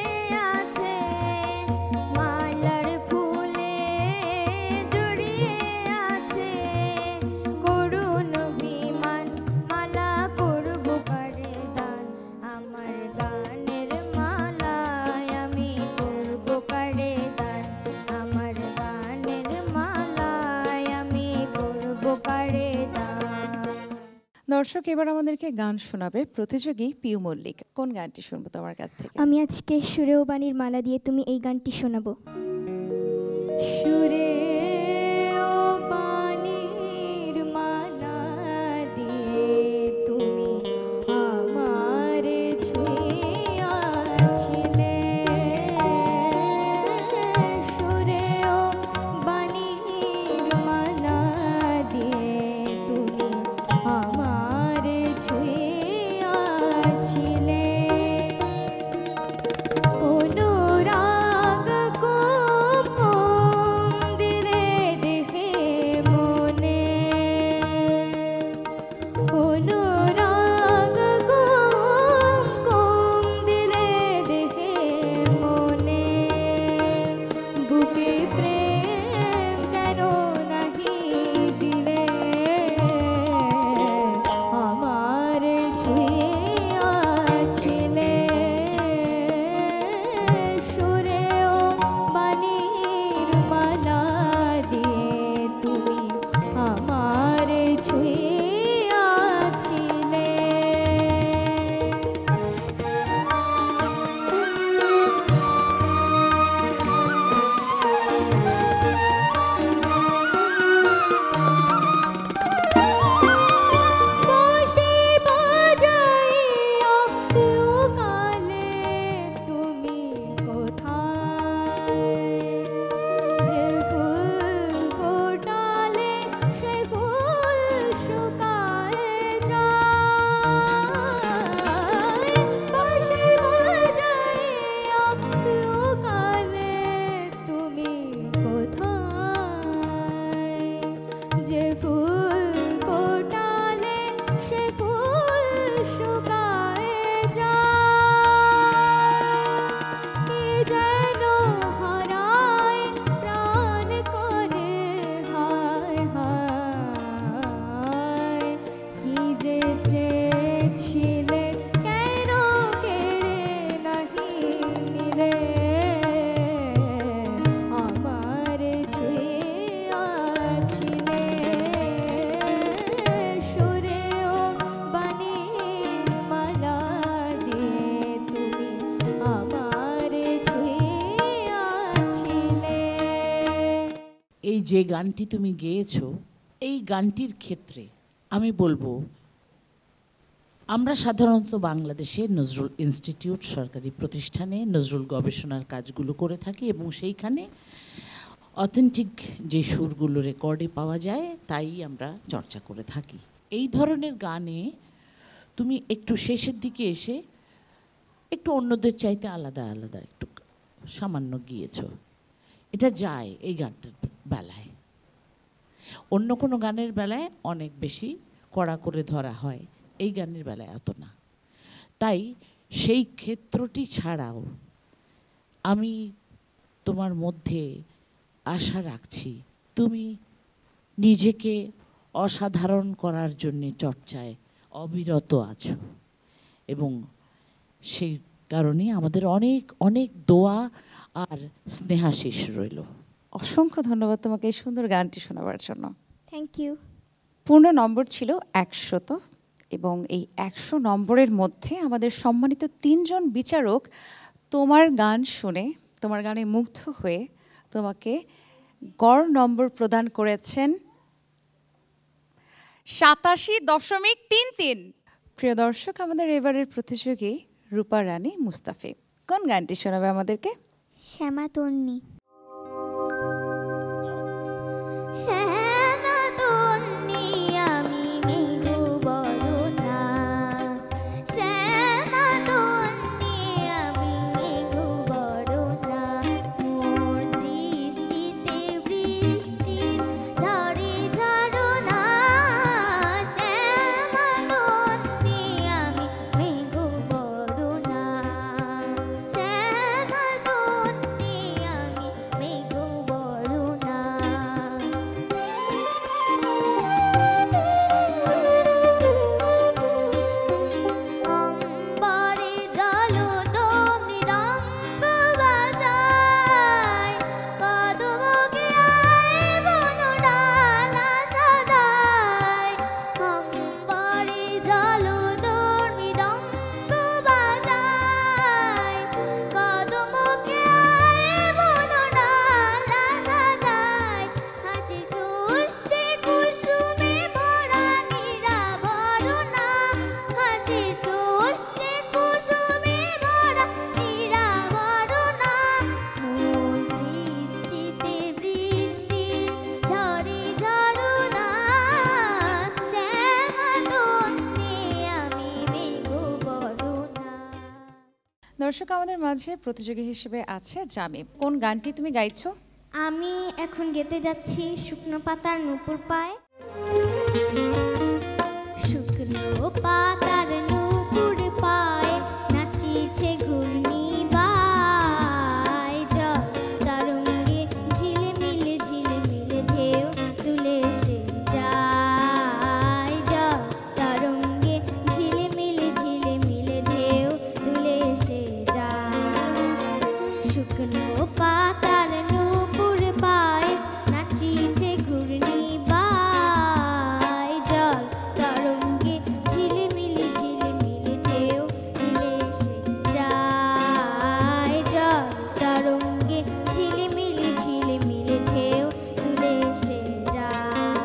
আছে, মালার ফুলে জড়িয়ে আছে করুণ অভিমান। মালা করব কারে দান। আমার গানের মালায় আমি করব কারে দান। আমার গানের মালায় আমি করব কারে দান। দর্শক, এবার আমাদেরকে গান শোনাবে প্রতিযোগী পিউ মল্লিক। কোন গানটি শুনবো তোমার কাছ থেকে? আমি আজকে সুরে ও বাণীর মালা দিয়ে তুমি এই গানটি শোনাবো। সুরে ও বাণী যে গানটি তুমি গেয়েছো, এই গানটির ক্ষেত্রে আমি বলবো, আমরা সাধারণত বাংলাদেশে নজরুল ইনস্টিটিউট সরকারি প্রতিষ্ঠানে নজরুল গবেষণার কাজগুলো করে থাকি এবং সেইখানে অথেন্টিক যে সুরগুলো রেকর্ডে পাওয়া যায় তাই আমরা চর্চা করে থাকি। এই ধরনের গানে তুমি একটু শেষের দিকে এসে একটু অন্যদের চাইতে আলাদা আলাদা একটু সামান্য গিয়েছো, এটা যায় এই গানটার বেলায়। অন্য কোনো গানের বেলায় অনেক বেশি কড়া করে ধরা হয়, এই গানের বেলায় এত না। তাই সেই ক্ষেত্রটি ছাড়াও আমি তোমার মধ্যে আশা রাখছি তুমি নিজেকে অসাধারণ করার জন্যে চর্চায় অবিরত আছো, এবং সেই কারণে আমাদের অনেক অনেক দোয়া আর স্নেহাশিস রইল। অসংখ্য ধন্যবাদ তোমাকে এই সুন্দর গানটি শোনাবার জন্য। Thank you. পূর্ণ নম্বর ছিল 100, এবং এই 100 নম্বরের মধ্যে আমাদের সম্মানিত 3 জন বিচারক তোমার গান শুনে, তোমার গানে মুগ্ধ হয়ে তোমাকে গড় নম্বর প্রদান করেছেন 87.33। প্রিয় দর্শক, আমাদের এবারের প্রতিযোগী রূপা রানী মুস্তাফি কোন গানটি শোনাবে আমাদেরকে? শ্যামা তন্নি। দর্শক, আমাদের মাঝে প্রতিযোগী হিসেবে আছে জামিম। কোন গানটি তুমি গাইছো? আমি এখন গেতে যাচ্ছি শুকনো পাতার নূপুর পায়। শুকনো পাতার নূপুর পায় নাচিছে ঘূর্ণি বাই, জল তরঙ্গে ঝিলমিলে ঝিলমিলে ঢেউ তুলে সে যায়, জল তরঙ্গে ঝিলমিলে ঝিলমিলে ঢেউ তুলে সে যায়। শুকনো পাতার নূপুর পায় নাচিছে ঘূর্ণি বাই, জল তরঙ্গে ঝিলমিলে ঝিলমিলে ঢেউ তুলে সে যায়, জল তরঙ্গে ঝিলমিলে ঝিলমিলে ঢেউ তুলে সে যায়।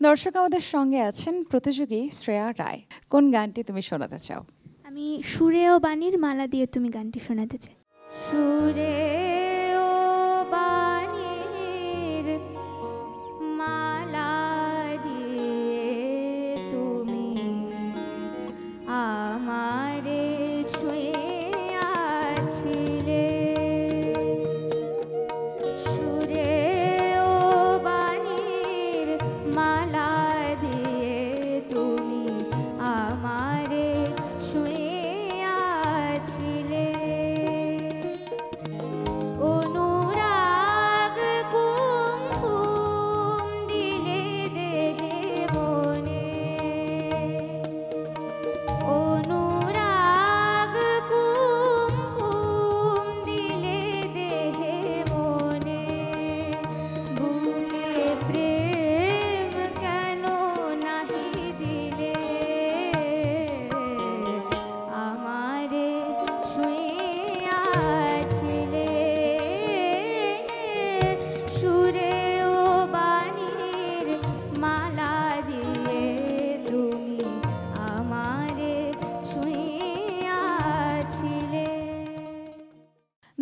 দর্শক, আমাদের সঙ্গে আছেন প্রতিযোগী শ্রেয়া রায়। কোন গানটি তুমি শোনাতে চাও? আমি সুরে ও বাণীর মালা দিয়ে তুমি গানটি শোনাতে চাই। সুরে ও বাণীর মালা দিয়ে তুমি আমারে ছুঁয়েছিলে, সুরে ও বাণীর মালা দিয়ে তুমি আমারে ছুঁয়েছিলে।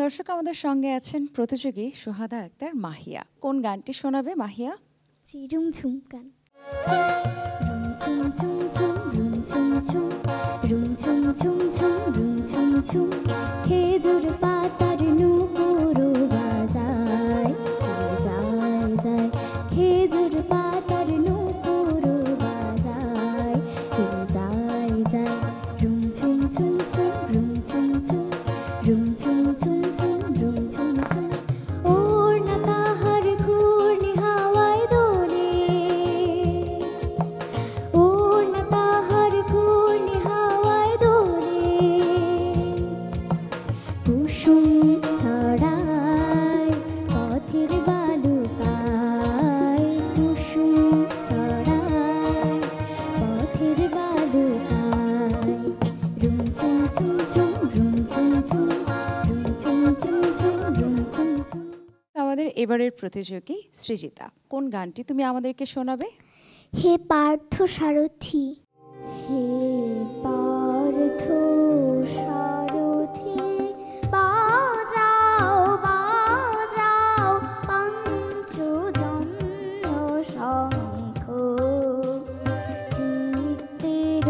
দর্শক, আমাদের সঙ্গে আছেন প্রতিযোগী সোহাদা আক্তার মাহিয়া। কোন গানটি শোনাবে মাহিয়া? রুম ঝুম গান। রুম ঝুম ঝুম ঝুম রুম ঝুম ঝুম রুম ঝুম ঝুম ঝুম রুম ঝুম ঝুম খেজুর পাতার নূপুর বাজায় যায় যায় খেজুর পাতার নূপুর বাজায় যায় যায় রুম ঝুম ঝুম ঝুম রুম ঝুম ঝুম রুম ঝুম ঝুম ঝুম রুম ঝুম ঝুম ওড়না তাহার ঘূর্ণি হাওয়ায় দোলে ওড়না তাহার ঘূর্ণি হাওয়ায় দোলে কুসুম ছড়ায় পথের বালুকায় কুসুম ছড়ায় পথের বালুকায় রুম ঝুম ঝুম ঝুম রুম ঝুম ঝুম রুম ঝুম ঝুম ঝুম রুম ঝুম ঝুম। আমাদের এবারের প্রতিযোগী সৃজিতা, কোন গানটি তুমি আমাদেরকে শোনাবে? হে পার্থ সারথি। হে পার্থ সারথি বাজাও বাজাও পঞ্চজন্য শঙ্খ চিত্তের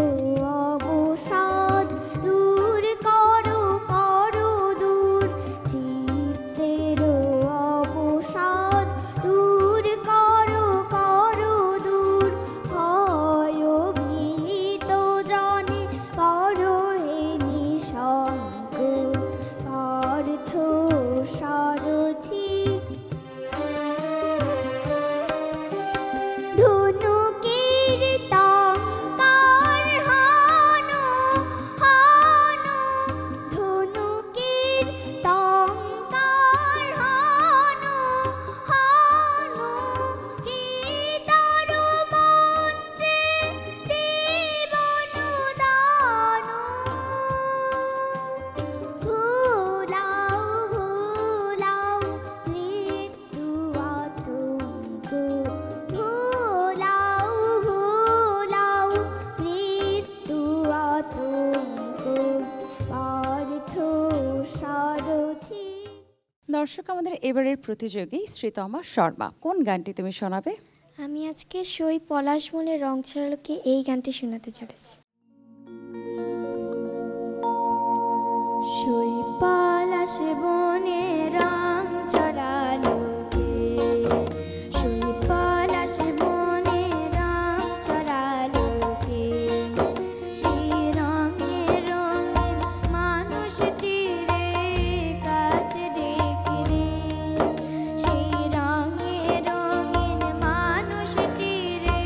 অবসাদ দূর করো করো দূর চিত্তের অবসাদ দূর করো করো দূর ভয় ভীত জনে করো হে নিঃশঙ্ক পার্থ সারথি। ধনুকের টঙ্কার হানো হানো ধনুকের টঙ্কার হানো হানো গীতার মন্ত্রে জীবন দানো ভুলাও ভুলাও মৃত্যু আতঙ্ক ভুলাও ভুলাও মৃত্যু আতঙ্ক পার্থ সারথি। দর্শক, আমাদের এবারের প্রতিযোগী শ্রীতমা শর্মা, কোন গানটি তুমি শোনাবে? আমি আজকে সই পলাশমলের রং ছড়ালোকে এই গানটি শোনাতে চলেছি। সই পলাশ বনে রাম চড়ালো সই পলাশ বনে রাম চড়ালো সেই রঙে রঙিন মানুষটি রে কাছে ডেকে রে সেই রঙে রঙিন মানুষটি রে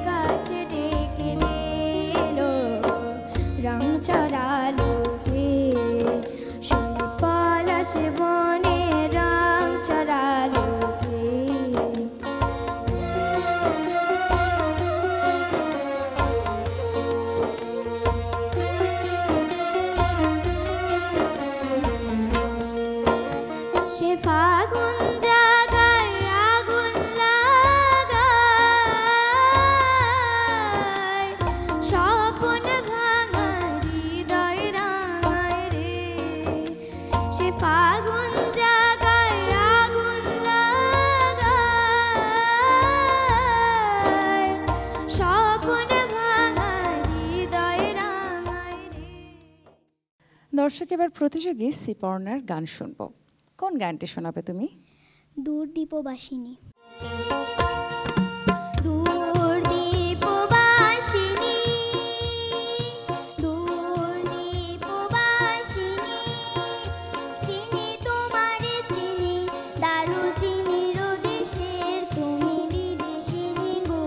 কাছে ডেকে রে রং চড়ালো সই পলাশ বনে রাম চড়ালো সে ফাগুন জাগায় আগুন লাগায় স্বপন ভাঙায় হৃদয় রাঙায় রে সে ফাগুন জাগায় আগুন লাগায় স্বপন ভাঙায় হৃদয় রাঙায় রে। দর্শক, এবার প্রতিযোগী সিপর্ণার গান শুনবো। কোন গানটি শোনাবে তুমি? দূর দীপবাসিনী। দূর দীপবাসিনী দূর দীপবাসিনী চিনি তোমারে চিনি দারু চিনির দেশের তুমি বিদেশিনী গো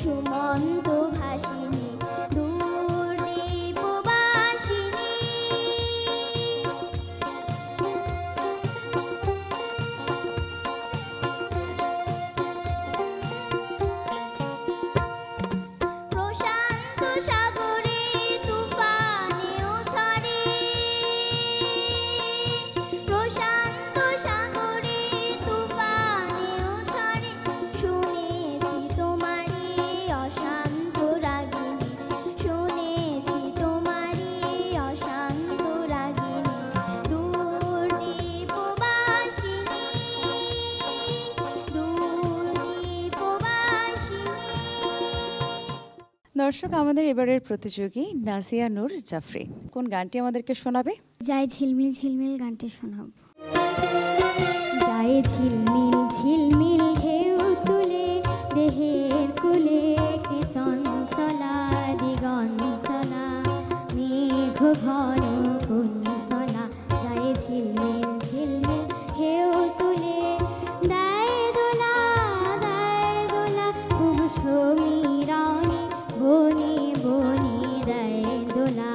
সুমন্ত ভাসিনী দূর দীপবাসিনী। দর্শক, আমাদের এবারের প্রতিযোগী নাজিয়া নূর জাফরি কোন গানটি আমাদেরকে শোনাবে? যায় ঝিলমিল ঝিলমিল গানটি শোনাব। যায় ঝিলমিল ঝিলমিল ঢেউ তুলে দেহের কুলে কে চঞ্চলা দিগঞ্চলা মেঘ ঘন কুন্তলা। যায় ঝিলমিল ঝিলমিল ঢেউ তুলে দেয় দোলা খুব সমীরণে বনি বনি দেয় দোলা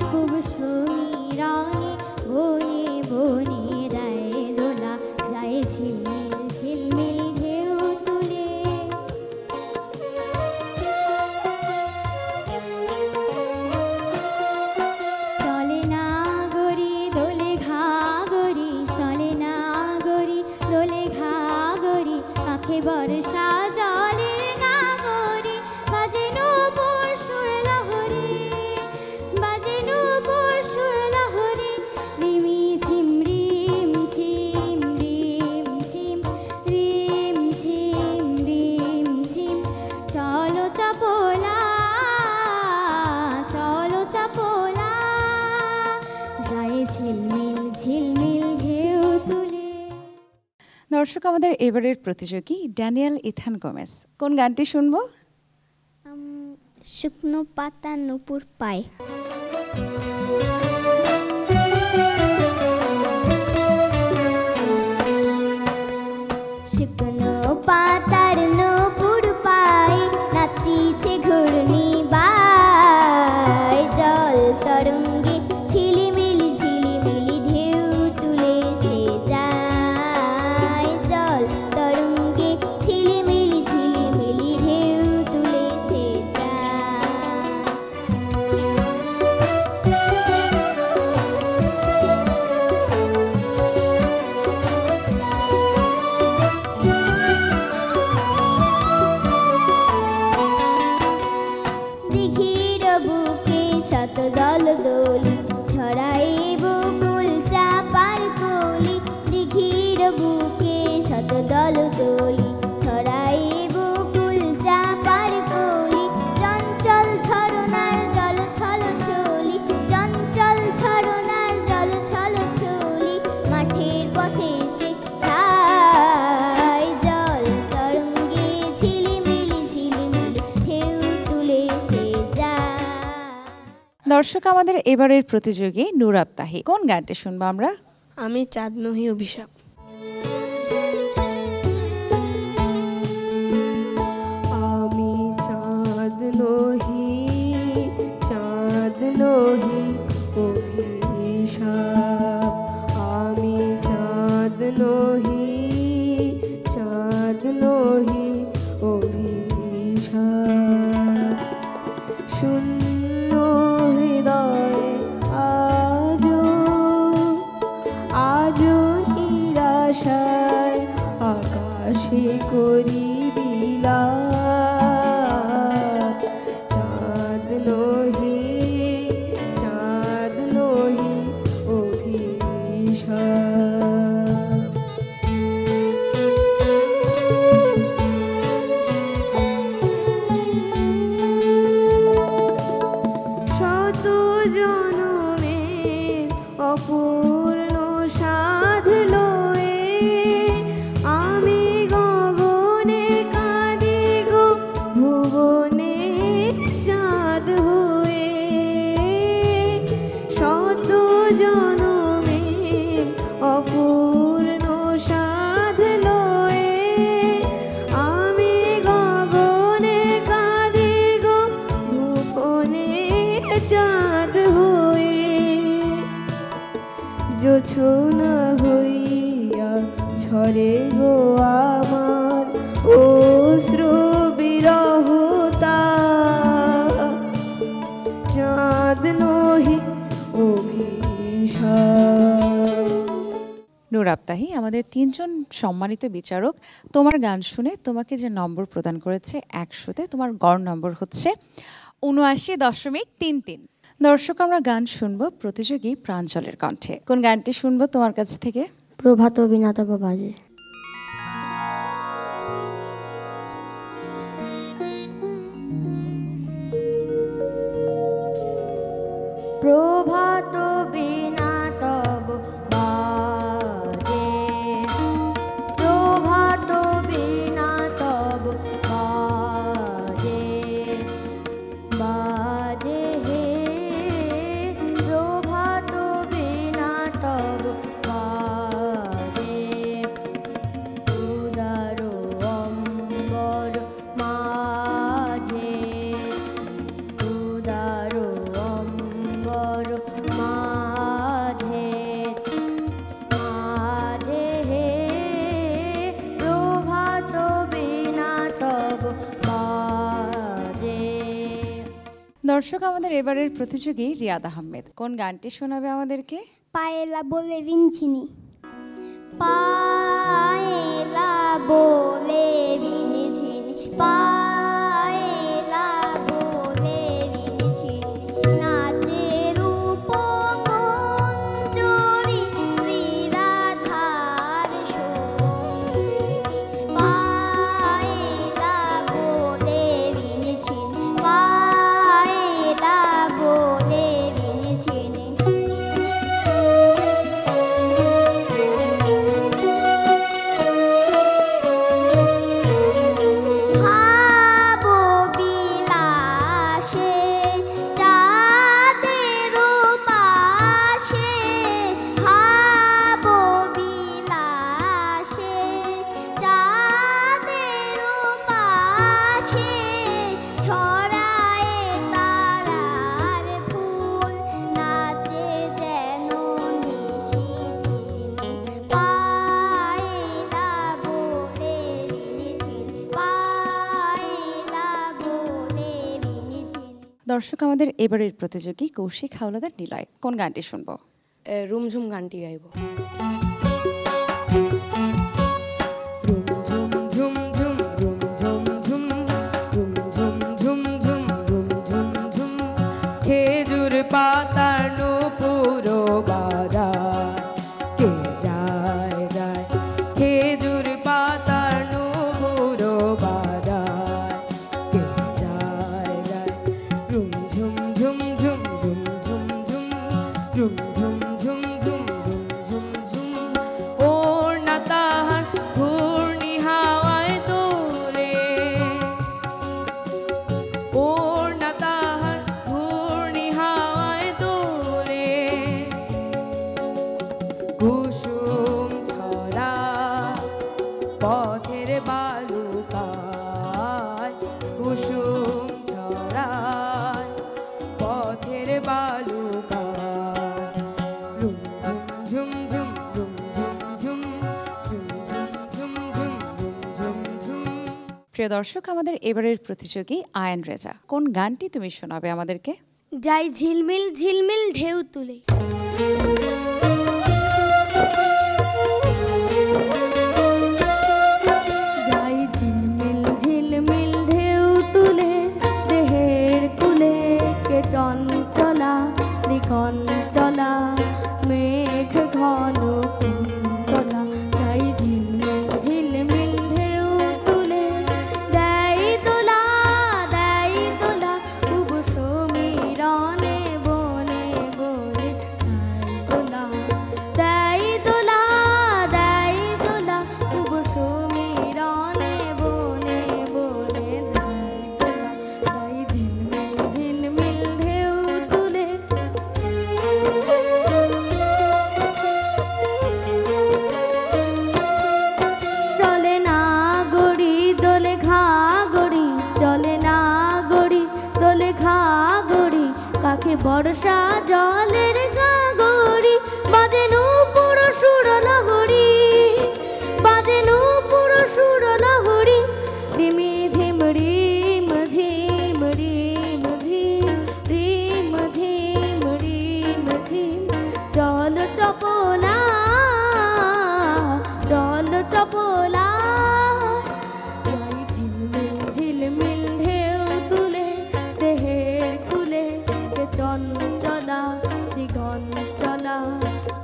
খুব সমীরণে বনি বনি দেয় দোলা। যায় ঝিলমিল ঝিলমিল ঢেউ তুলে। চলে না গরি দোলে ঘাগরি, চলে না গরি দোলে ঘাগরি, আখে বর্ষা জলের গাগরি, বাজে নূপুর সুর লহরী, বাজে নূপুর সুর লহরী। রিমি ঝিম রিম ঝিম রিম ঝিম রিম ঝিম রিম ঝিম। চলো চাপোলা চলো চাপোলা, যায় ঝিলমিল ঝিলমিল ঢেউ তুলে। দর্শক, আমাদের এবারের প্রতিযোগী ড্যানিয়েল ইথান গোমেজ কোন গানটি শুনবো? শুকনো পাতা নূপুর পায়। শুকনো পাতার নূপুর পায়, নাচিছে ঘূর্ণি বাই। জল তরঙ্গে ঝিলিমিলি ঝিলিমিলি ঢেউ তুলে সে যায়। জল তরঙ্গে ঝিলিমিলি ঝিলিমিলি ঢেউ তুলে সে যায়। দিঘির বুকে শত দল দোলি, ছড়াই বকুল চাপার কলি। দিঘির বুকে শত দল দোলি, ছড়াই বকুল চাপার কলি। চঞ্চল ঝরনার জল ছল ছলি, চঞ্চল ঝরনার জল ছল ছলি। মাঠের পথে সে ঠায়, জল তরঙ্গে ঝিলিমিলি ঝিলিমিলি ঢেউ তুলে সে যায়। দর্শক, আমাদের এবারের প্রতিযোগী নূর আবতাহি কোন গানটি শুনবো আমরা? আমি চাঁদ নহি অভিশাপ। আমি চাঁদ নহি অভিশাপ, আমি চাঁদ নহি অভিশাপ। শূন্য হৃদয় আজো নিরাশায় আকাশে করি বিলাপ। চাঁদ নহি অভিশাপ। শত জনমের অপূর্ণ সাধ লয়ে আমি গগনে কাঁদি গো ভুবনে চাঁদ হয়ে। শত জনমের অপূর্ণ সাধ লয়ে আমি গগনে কাঁদি গো ভুবনে চাঁদ হয়ে। জোছনা হইয়া ঝরে গো আমার অশ্রু বিরহতা। চাঁদ নহি অভিশাপ। নূর আবতাহি, আমাদের তিনজন সম্মানিত বিচারক তোমার গান শুনে তোমাকে যে নম্বর প্রদান করেছে 100-তে, তোমার গড় নম্বর হচ্ছে 79.33। দর্শক, আমরা গান শুনবো প্রতিযোগী প্রাঞ্জলের কণ্ঠে। কোন গানটি শুনবো তোমার কাছ থেকে? প্রভাত বিনাতা বাজে। দর্শক, আমাদের এবারের প্রতিযোগী রিয়াদ আহমেদ কোন গানটি শোনাবে আমাদেরকে? পায়েলা বলে বিনছিনি, পায়েলা বলে বিনছিনি, পায়েলা বলে বিনছিনি, নাচের উপমঞ্জরি শ্রীরাধার সঙ্গিনী, পায়েলা বলে বিনছিনি, পায়েলা বলে বিনছিনি। দর্শক, আমাদের এবারের প্রতিযোগী কৌশিক হাওলাদার নিলয় কোন গানটি শুনবো? রুমঝুম গানটি গাইব। খেজুর পাতার নূপুর বাজার কে যায় যায়, খেজুর পাতার নূপুর বাজার কে যায় যায়, রুম ঝুম ঝুম ঝুম রুম ঝুম ঝুম রুম ঝুম ঝুম ঝুম রুম ঝুম ঝুম, ওর না তাহার ঘূর্ণি হাওয়ায় দোলে, ওর না তাহার ঘূর্ণি হাওয়ায় দোলে, কুসুম ছড়া পথের বালুকায়, কুসুম ছড়া পথের বালুকায়, রুম ঝুম ঝুম ঝুম রুম ঝুম ঝুম রুম ঝুম ঝুম ঝুম রুম ঝুম ঝুম। প্রিয় দর্শক, আমাদের এবারের প্রতিযোগী আয়ন রেজা কোন গানটি তুমি শোনাবে আমাদেরকে? যাই ঝিলমিল ঝিলমিল ঢেউ তুলে, যাই ঝিলমিল ঝিলমিল ঢেউ তুলে, দেহের কুলে কে চঞ্চলা দিগঞ্চলা, মেঘ ঘন কুন্তলা, যাই ঝিলমিল ঝিলমিল ঢেউ তুলে, দেয় দোলা দেয় দোলা, খুব সমীরণে বনে বনে, দেয় দোলা দেয় দোলা, খুব সমীরণে বনে বনে, দেয় দোলা, যাই ঝিলমিল ঝিলমিল ঢেউ তুলে। চলে না গড়ি দোলে ঘা গড়ি, চলে না গড়ি দোলে ঘা গড়ি, কাকে বর্ষা জলের গা গড়ি, বাজে নূপুর সুর লহরি, বাজে নূপুর সুর লহরি, রিমি ঝিম রিম ঝিম রিম ঝিম রিম ঝিম রিম ঝিম, জল চপলা জল চপলা, যাই ঝিলমিল ঝিলমিল ঢেউ তুলে, দেহের কুলে কে চঞ্চলা দিগঞ্চলা,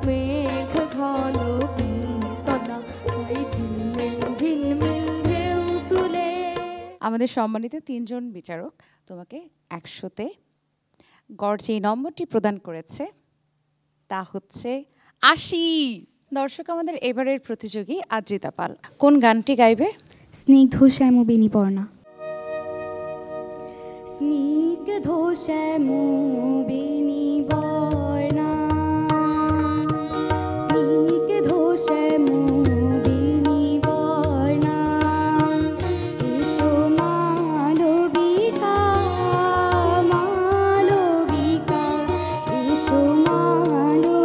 মেঘ ঘন কুন্তলা, যাই ঝিলমিল ঝিলমিল ঢেউ তুলে। আমাদের সম্মানিত তিনজন বিচারক তোমাকে 100-তে গড় যে নম্বরটি প্রদান করেছে তা হচ্ছে 80। দর্শক, আমাদের এবারের প্রতিযোগী আদ্রিতা পাল কোন গানটি গাইবে? স্নিগ্ধ শ্যাম বেণীপর্ণা। স্নিগ্ধ শ্যাম বেণীপর্ণা, স্নিগ্ধ শ্যাম বেণীপর্ণা, এসো মালবিকা মালবিকা, এসো মালবিকা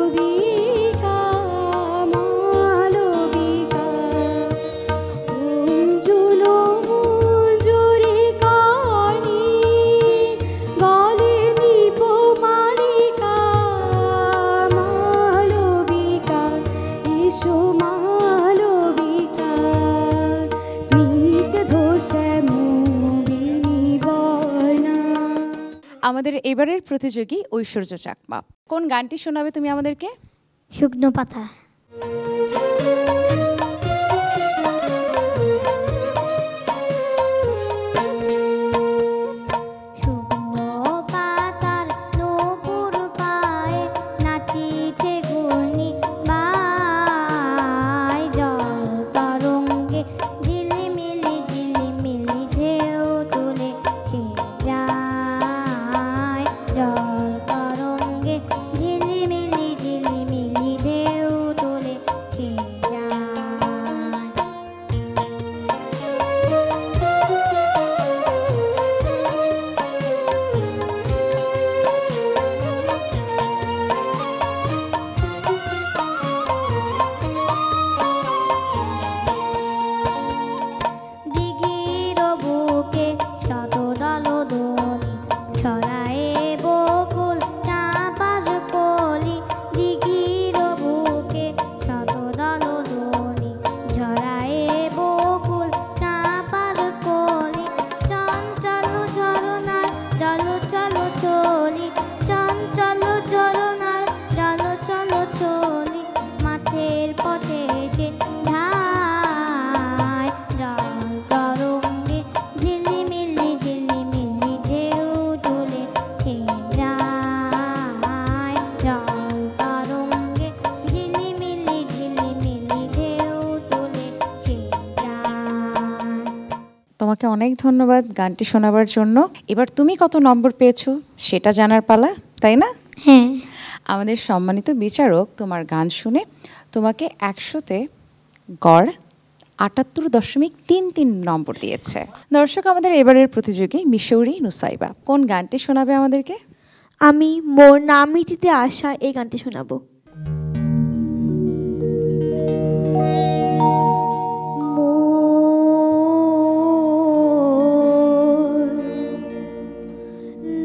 মালবিকা, অঞ্জুল মঞ্জুরি কানি, গলে আমাদের এবারের প্রতিযোগী ঐশ্বর্য চাকমা, কোন গানটি শোনাবে তুমি আমাদেরকে? শুকনো পাতা। তোমাকে অনেক ধন্যবাদ গানটি শোনাবার জন্য। এবার তুমি কত নম্বর পেয়েছো সেটা জানার পালা, তাই না? হ্যাঁ। আমাদের সম্মানিত বিচারক তোমার গান শুনে তোমাকে 100-তে গড় 78.33 নম্বর দিয়েছে। দর্শক, আমাদের এবারের প্রতিযোগী মিশৌরি নুসাইবা কোন গানটি শোনাবে আমাদেরকে? আমি মোর নামিটিতে আসা এই গানটি শোনাবো।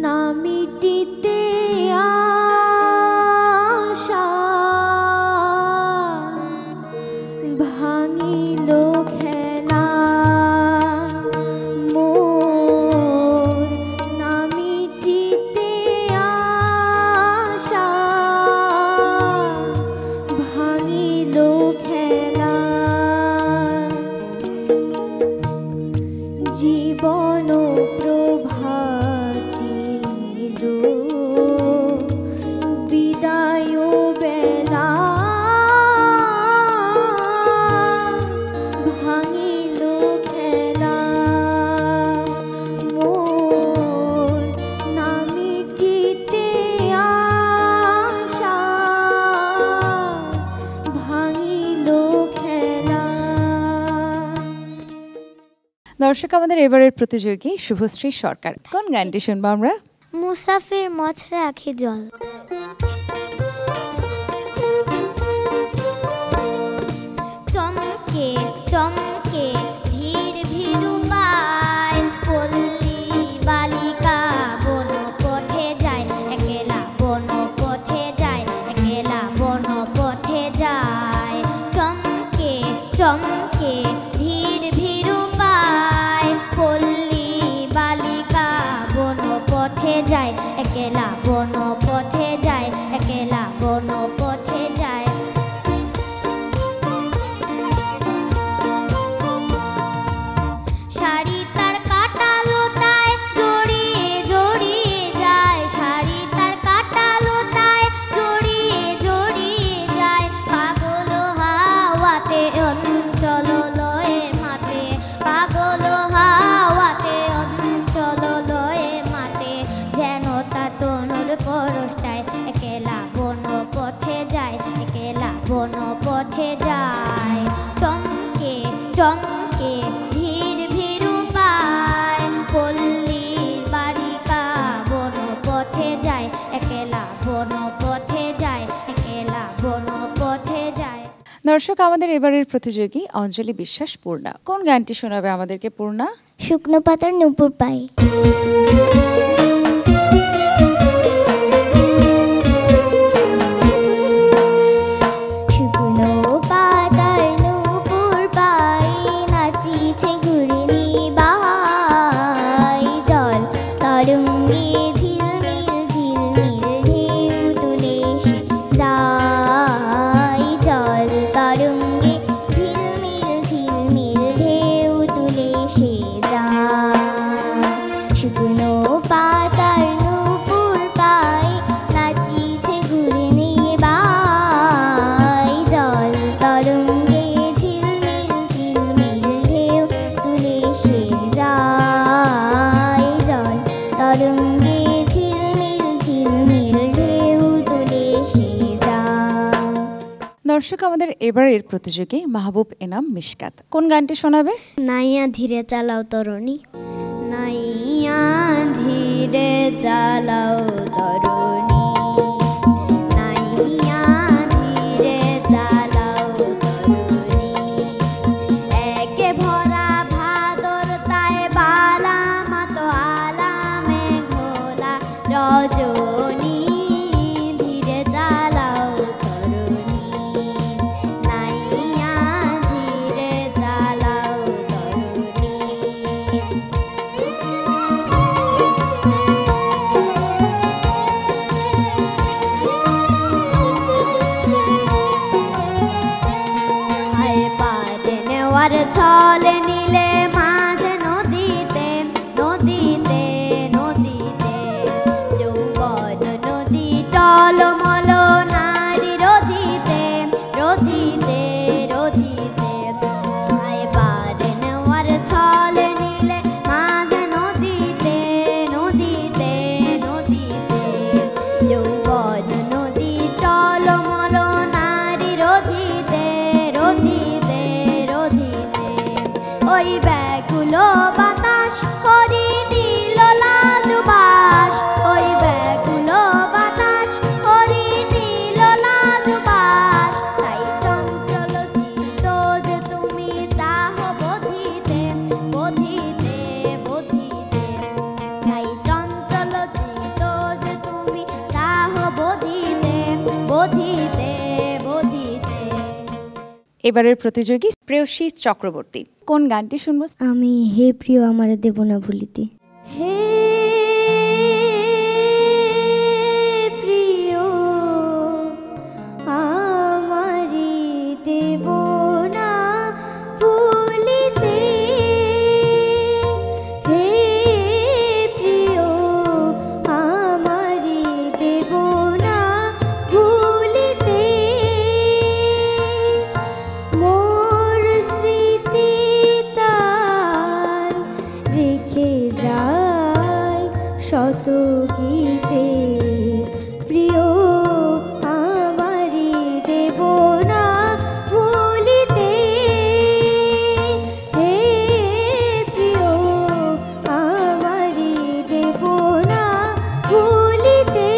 নামিটিতে আশা ভাঙিল খেলা, মোর নামিটিতে আশা ভাঙিল খেলা, জীবন প্রভাতী বিদায় বেলা, ভাঙিল খেলা, মোর নামিটিতে আশা ভাঙিল খেলা। দর্শক, আমাদের এবারের প্রতিযোগী শুভশ্রী সরকার কোন গানটি শুনবো আমরা? মুসাফির মছরা আখি জল। চমকে চমকে ধীর ভীরু পায়, পল্লী বালিকা বন পথে যায়, একলা বন পথে যায়, একলা বন পথে যায়। চমকে চমকে ধীর ভীরু পায়, পল্লী বালিকা বন পথে যায়, একলা বন পথে যায়, একলা বন পথে যায়। শাড়ি তার কাটালো তাই জড়িয়ে জড়িয়ে যায়, শাড়ি তার কাটালো তাই জড়িয়ে জড়িয়ে যায়। পাগল হাওয়াতে অঞ্চল লয়ে মাতে, পাগল হাওয়াতে অঞ্চল লয়ে মাতে, যেন তার তনুর পরশটায়, একলা বন পথে যায়, একলা বন পথে যায়। চমকে চমকে ধীর ভীরু পায়, পল্লীর বালিকা বন পথে যায়, একলা বন পথে যায়, একলা বন পথে যায়। দর্শক, আমাদের এবারের প্রতিযোগী অঞ্জলি বিশ্বাস পূর্ণা কোন গানটি শোনাবে আমাদেরকে? পূর্ণা, শুকনো পাতার নূপুর পাই। শুকনো পাতার নূপুর পাই, নাচিছে ঘূর্ণি বাহাই, জল তরঙ্গে ঝিল দর্শক আমাদের এবারের প্রতিযোগী মাহবুব এনাম মিশকাত কোন গানটি শোনাবে? নাইয়া ধীরে চালাও তরণী, নাইয়া ধীরে চালাও তরণী, নাইয়া ধীরে চালাও তরণী, একে ভরা ভাদর তাই বালা মাতো আলামে ঘোলা রজনী, ধীরে চালাও তরণী, নাইয়া ধীরে চালাও তরণী। হায় পারে নেওয়ার ছলে নিলে মাঝে নদীতে নদীতে নদীতে যৌবন নদী টলমল নারী রধিতে রধিতে রধিতে, হায় পারে নেওয়ার ছলে নিলে মাঝে নদীতে নদীতে নদীতে যৌবন নদী টলমল নারী রধিতে রধিতে রধিতে, ওই ব্যাকুলো বাতাস করি নীল লাজবাস, ওই ব্যাকুলো বাতাস করি নীল লাজবাস, তাই চঞ্চল চিত যে তুমি চাহ বধিতে বধিতে বধিতে, তাই চঞ্চল চিত যে তুমি চাহ বধিতে বধিতে বধিতে। এবারের প্রতিযোগী প্রেয়সী চক্রবর্তী কোন গানটি শুনবো? আমি হে প্রিয় আমারে দেব না ভুলিতে। হে প্রিয় আমারে দেব না ভুলিতে, হে প্রিয় আমারে দেব না ভুলিতে, মোর স্মৃতি তার রেখে যায় শত গীতে, প্রিয় আমারি দেব না ভুলিতে, হে প্রিয় আমারি দেব না ভুলিতে।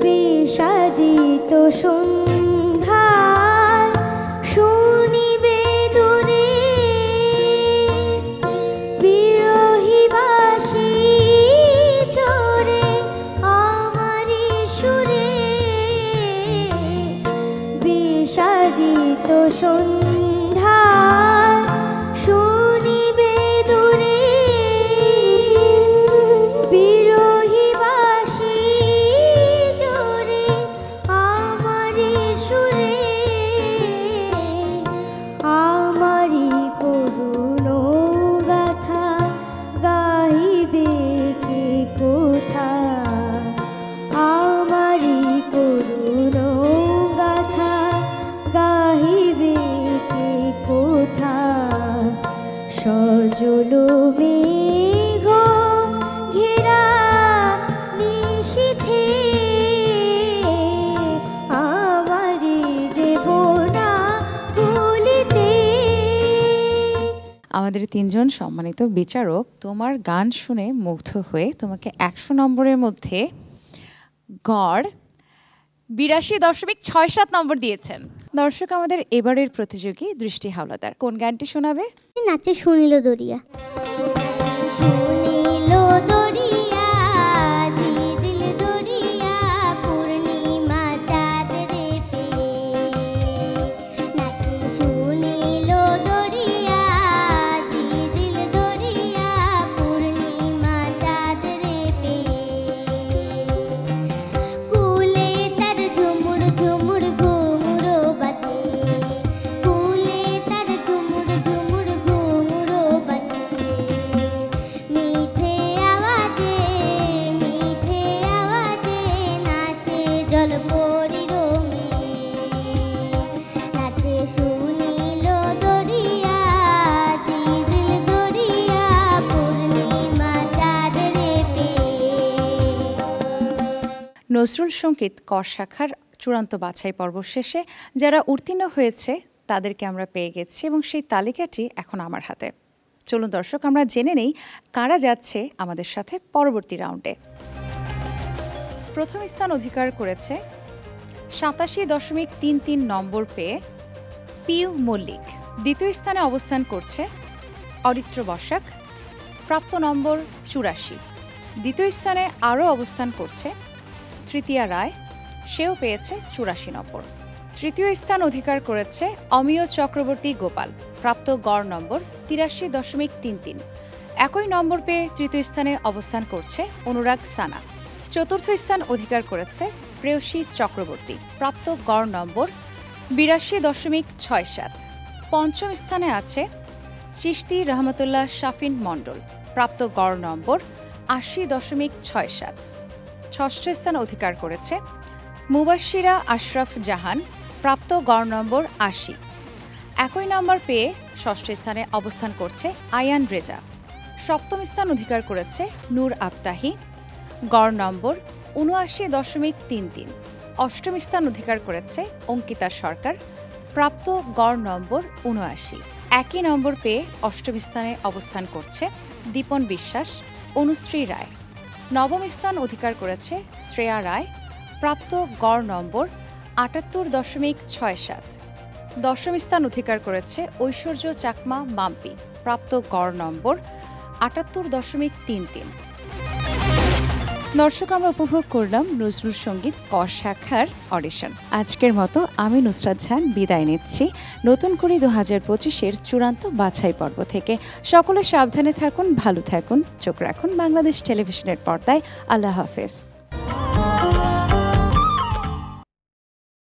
বিষাদিত সন্ধ্যায় শুনিবে দূরে বিরহী বাঁশি ঝরে আমারি সুরে, বিষাদিত সন্ধ্যায় শুনিবে দূরে বিরহী বাঁশি ঝরে আমারি সুরে, আমারি করুণ গাথা গাইবে কে কোথা, আমারি করুণ গাথা গাইবে কে কোথা, সজল মেঘ ঘেরা নিশীথে আমারি দেব না ভুলিতে। আমাদের তিনজন সম্মানিত বিচারক তোমার গান শুনে মুগ্ধ হয়ে তোমাকে 100 নম্বরের মধ্যে গড় 82.67 নম্বর দিয়েছেন। দর্শক আমাদের এবারের প্রতিযোগী দৃষ্টি হাওলাদার কোন গানটি শোনাবে? নাচে শুনিল দরিয়া, শুনিল দরিয়া জি দিল দরিয়া পূর্ণিমা চাঁদ রে পে, নাচে শুনিল দরিয়া জি দিল দরিয়া পূর্ণিমা চাঁদ রে পে, কুলে তার ঝুমুর ঝুমুর ঘুমুরো বাজে, কুলে তার ঝুমুর ঝুমুর ঘুমুরো বাজে, নজরুল সঙ্গীত ক শাখার চূড়ান্ত বাছাই পর্ব শেষে যারা উত্তীর্ণ হয়েছে তাদেরকে আমরা পেয়ে গেছি এবং সেই তালিকাটি এখন আমার হাতে। চলুন দর্শক, আমরা জেনে নেই কারা যাচ্ছে আমাদের সাথে পরবর্তী রাউন্ডে। প্রথম স্থান অধিকার করেছে 87.33 নম্বর পেয়ে পিউ মল্লিক। দ্বিতীয় স্থানে অবস্থান করছে অরিত্র বসাক, প্রাপ্ত নম্বর 84। দ্বিতীয় স্থানে আরও অবস্থান করছে তৃতীয়া রায়, সেও পেয়েছে 84 নম্বর। তৃতীয় স্থান অধিকার করেছে অমিয় চক্রবর্তী গোপাল, প্রাপ্ত গড় নম্বর 83.33। একই নম্বর পেয়ে তৃতীয় স্থানে অবস্থান করছে অনুরাগ সানা। চতুর্থ স্থান অধিকার করেছে প্রেয়সী চক্রবর্তী, প্রাপ্ত গড় নম্বর 82.67। পঞ্চম স্থানে আছে চিশতি রহমতুল্লাহ শাফিন মণ্ডল, প্রাপ্ত গড় নম্বর 80.67। ষষ্ঠ স্থান অধিকার করেছে মুবাশিরা আশরাফ জাহান, প্রাপ্ত গড় নম্বর 80। একই নম্বর পেয়ে ষষ্ঠ স্থানে অবস্থান করছে আয়ান রেজা। সপ্তম স্থান অধিকার করেছে নূর আবতাহি, গড় নম্বর 79.33। অষ্টম স্থান অধিকার করেছে অঙ্কিতা সরকার, প্রাপ্ত গড় নম্বর 79। একই নম্বর পেয়ে অষ্টম স্থানে অবস্থান করছে দীপন বিশ্বাস, অনুশ্রী রায়। নবম স্থান অধিকার করেছে শ্রেয়া রায়, প্রাপ্ত গড় নম্বর 78.67। দশম স্থান অধিকার করেছে ঐশ্বর্য চাকমা মাম্পি, প্রাপ্ত গড় নম্বর 78.33। দর্শক, আমরা উপভোগ করলাম নজরুল সঙ্গীত ক শাখার অডিশন। আজকের মতো আমি নুসরাত জাহান বিদায় নিচ্ছি নতুন করে 2025-এর চূড়ান্ত বাছাই পর্ব থেকে। সকলে সাবধানে থাকুন, ভালো থাকুন, চোখ রাখুন বাংলাদেশ টেলিভিশনের পর্দায়। আল্লাহ হাফেজ।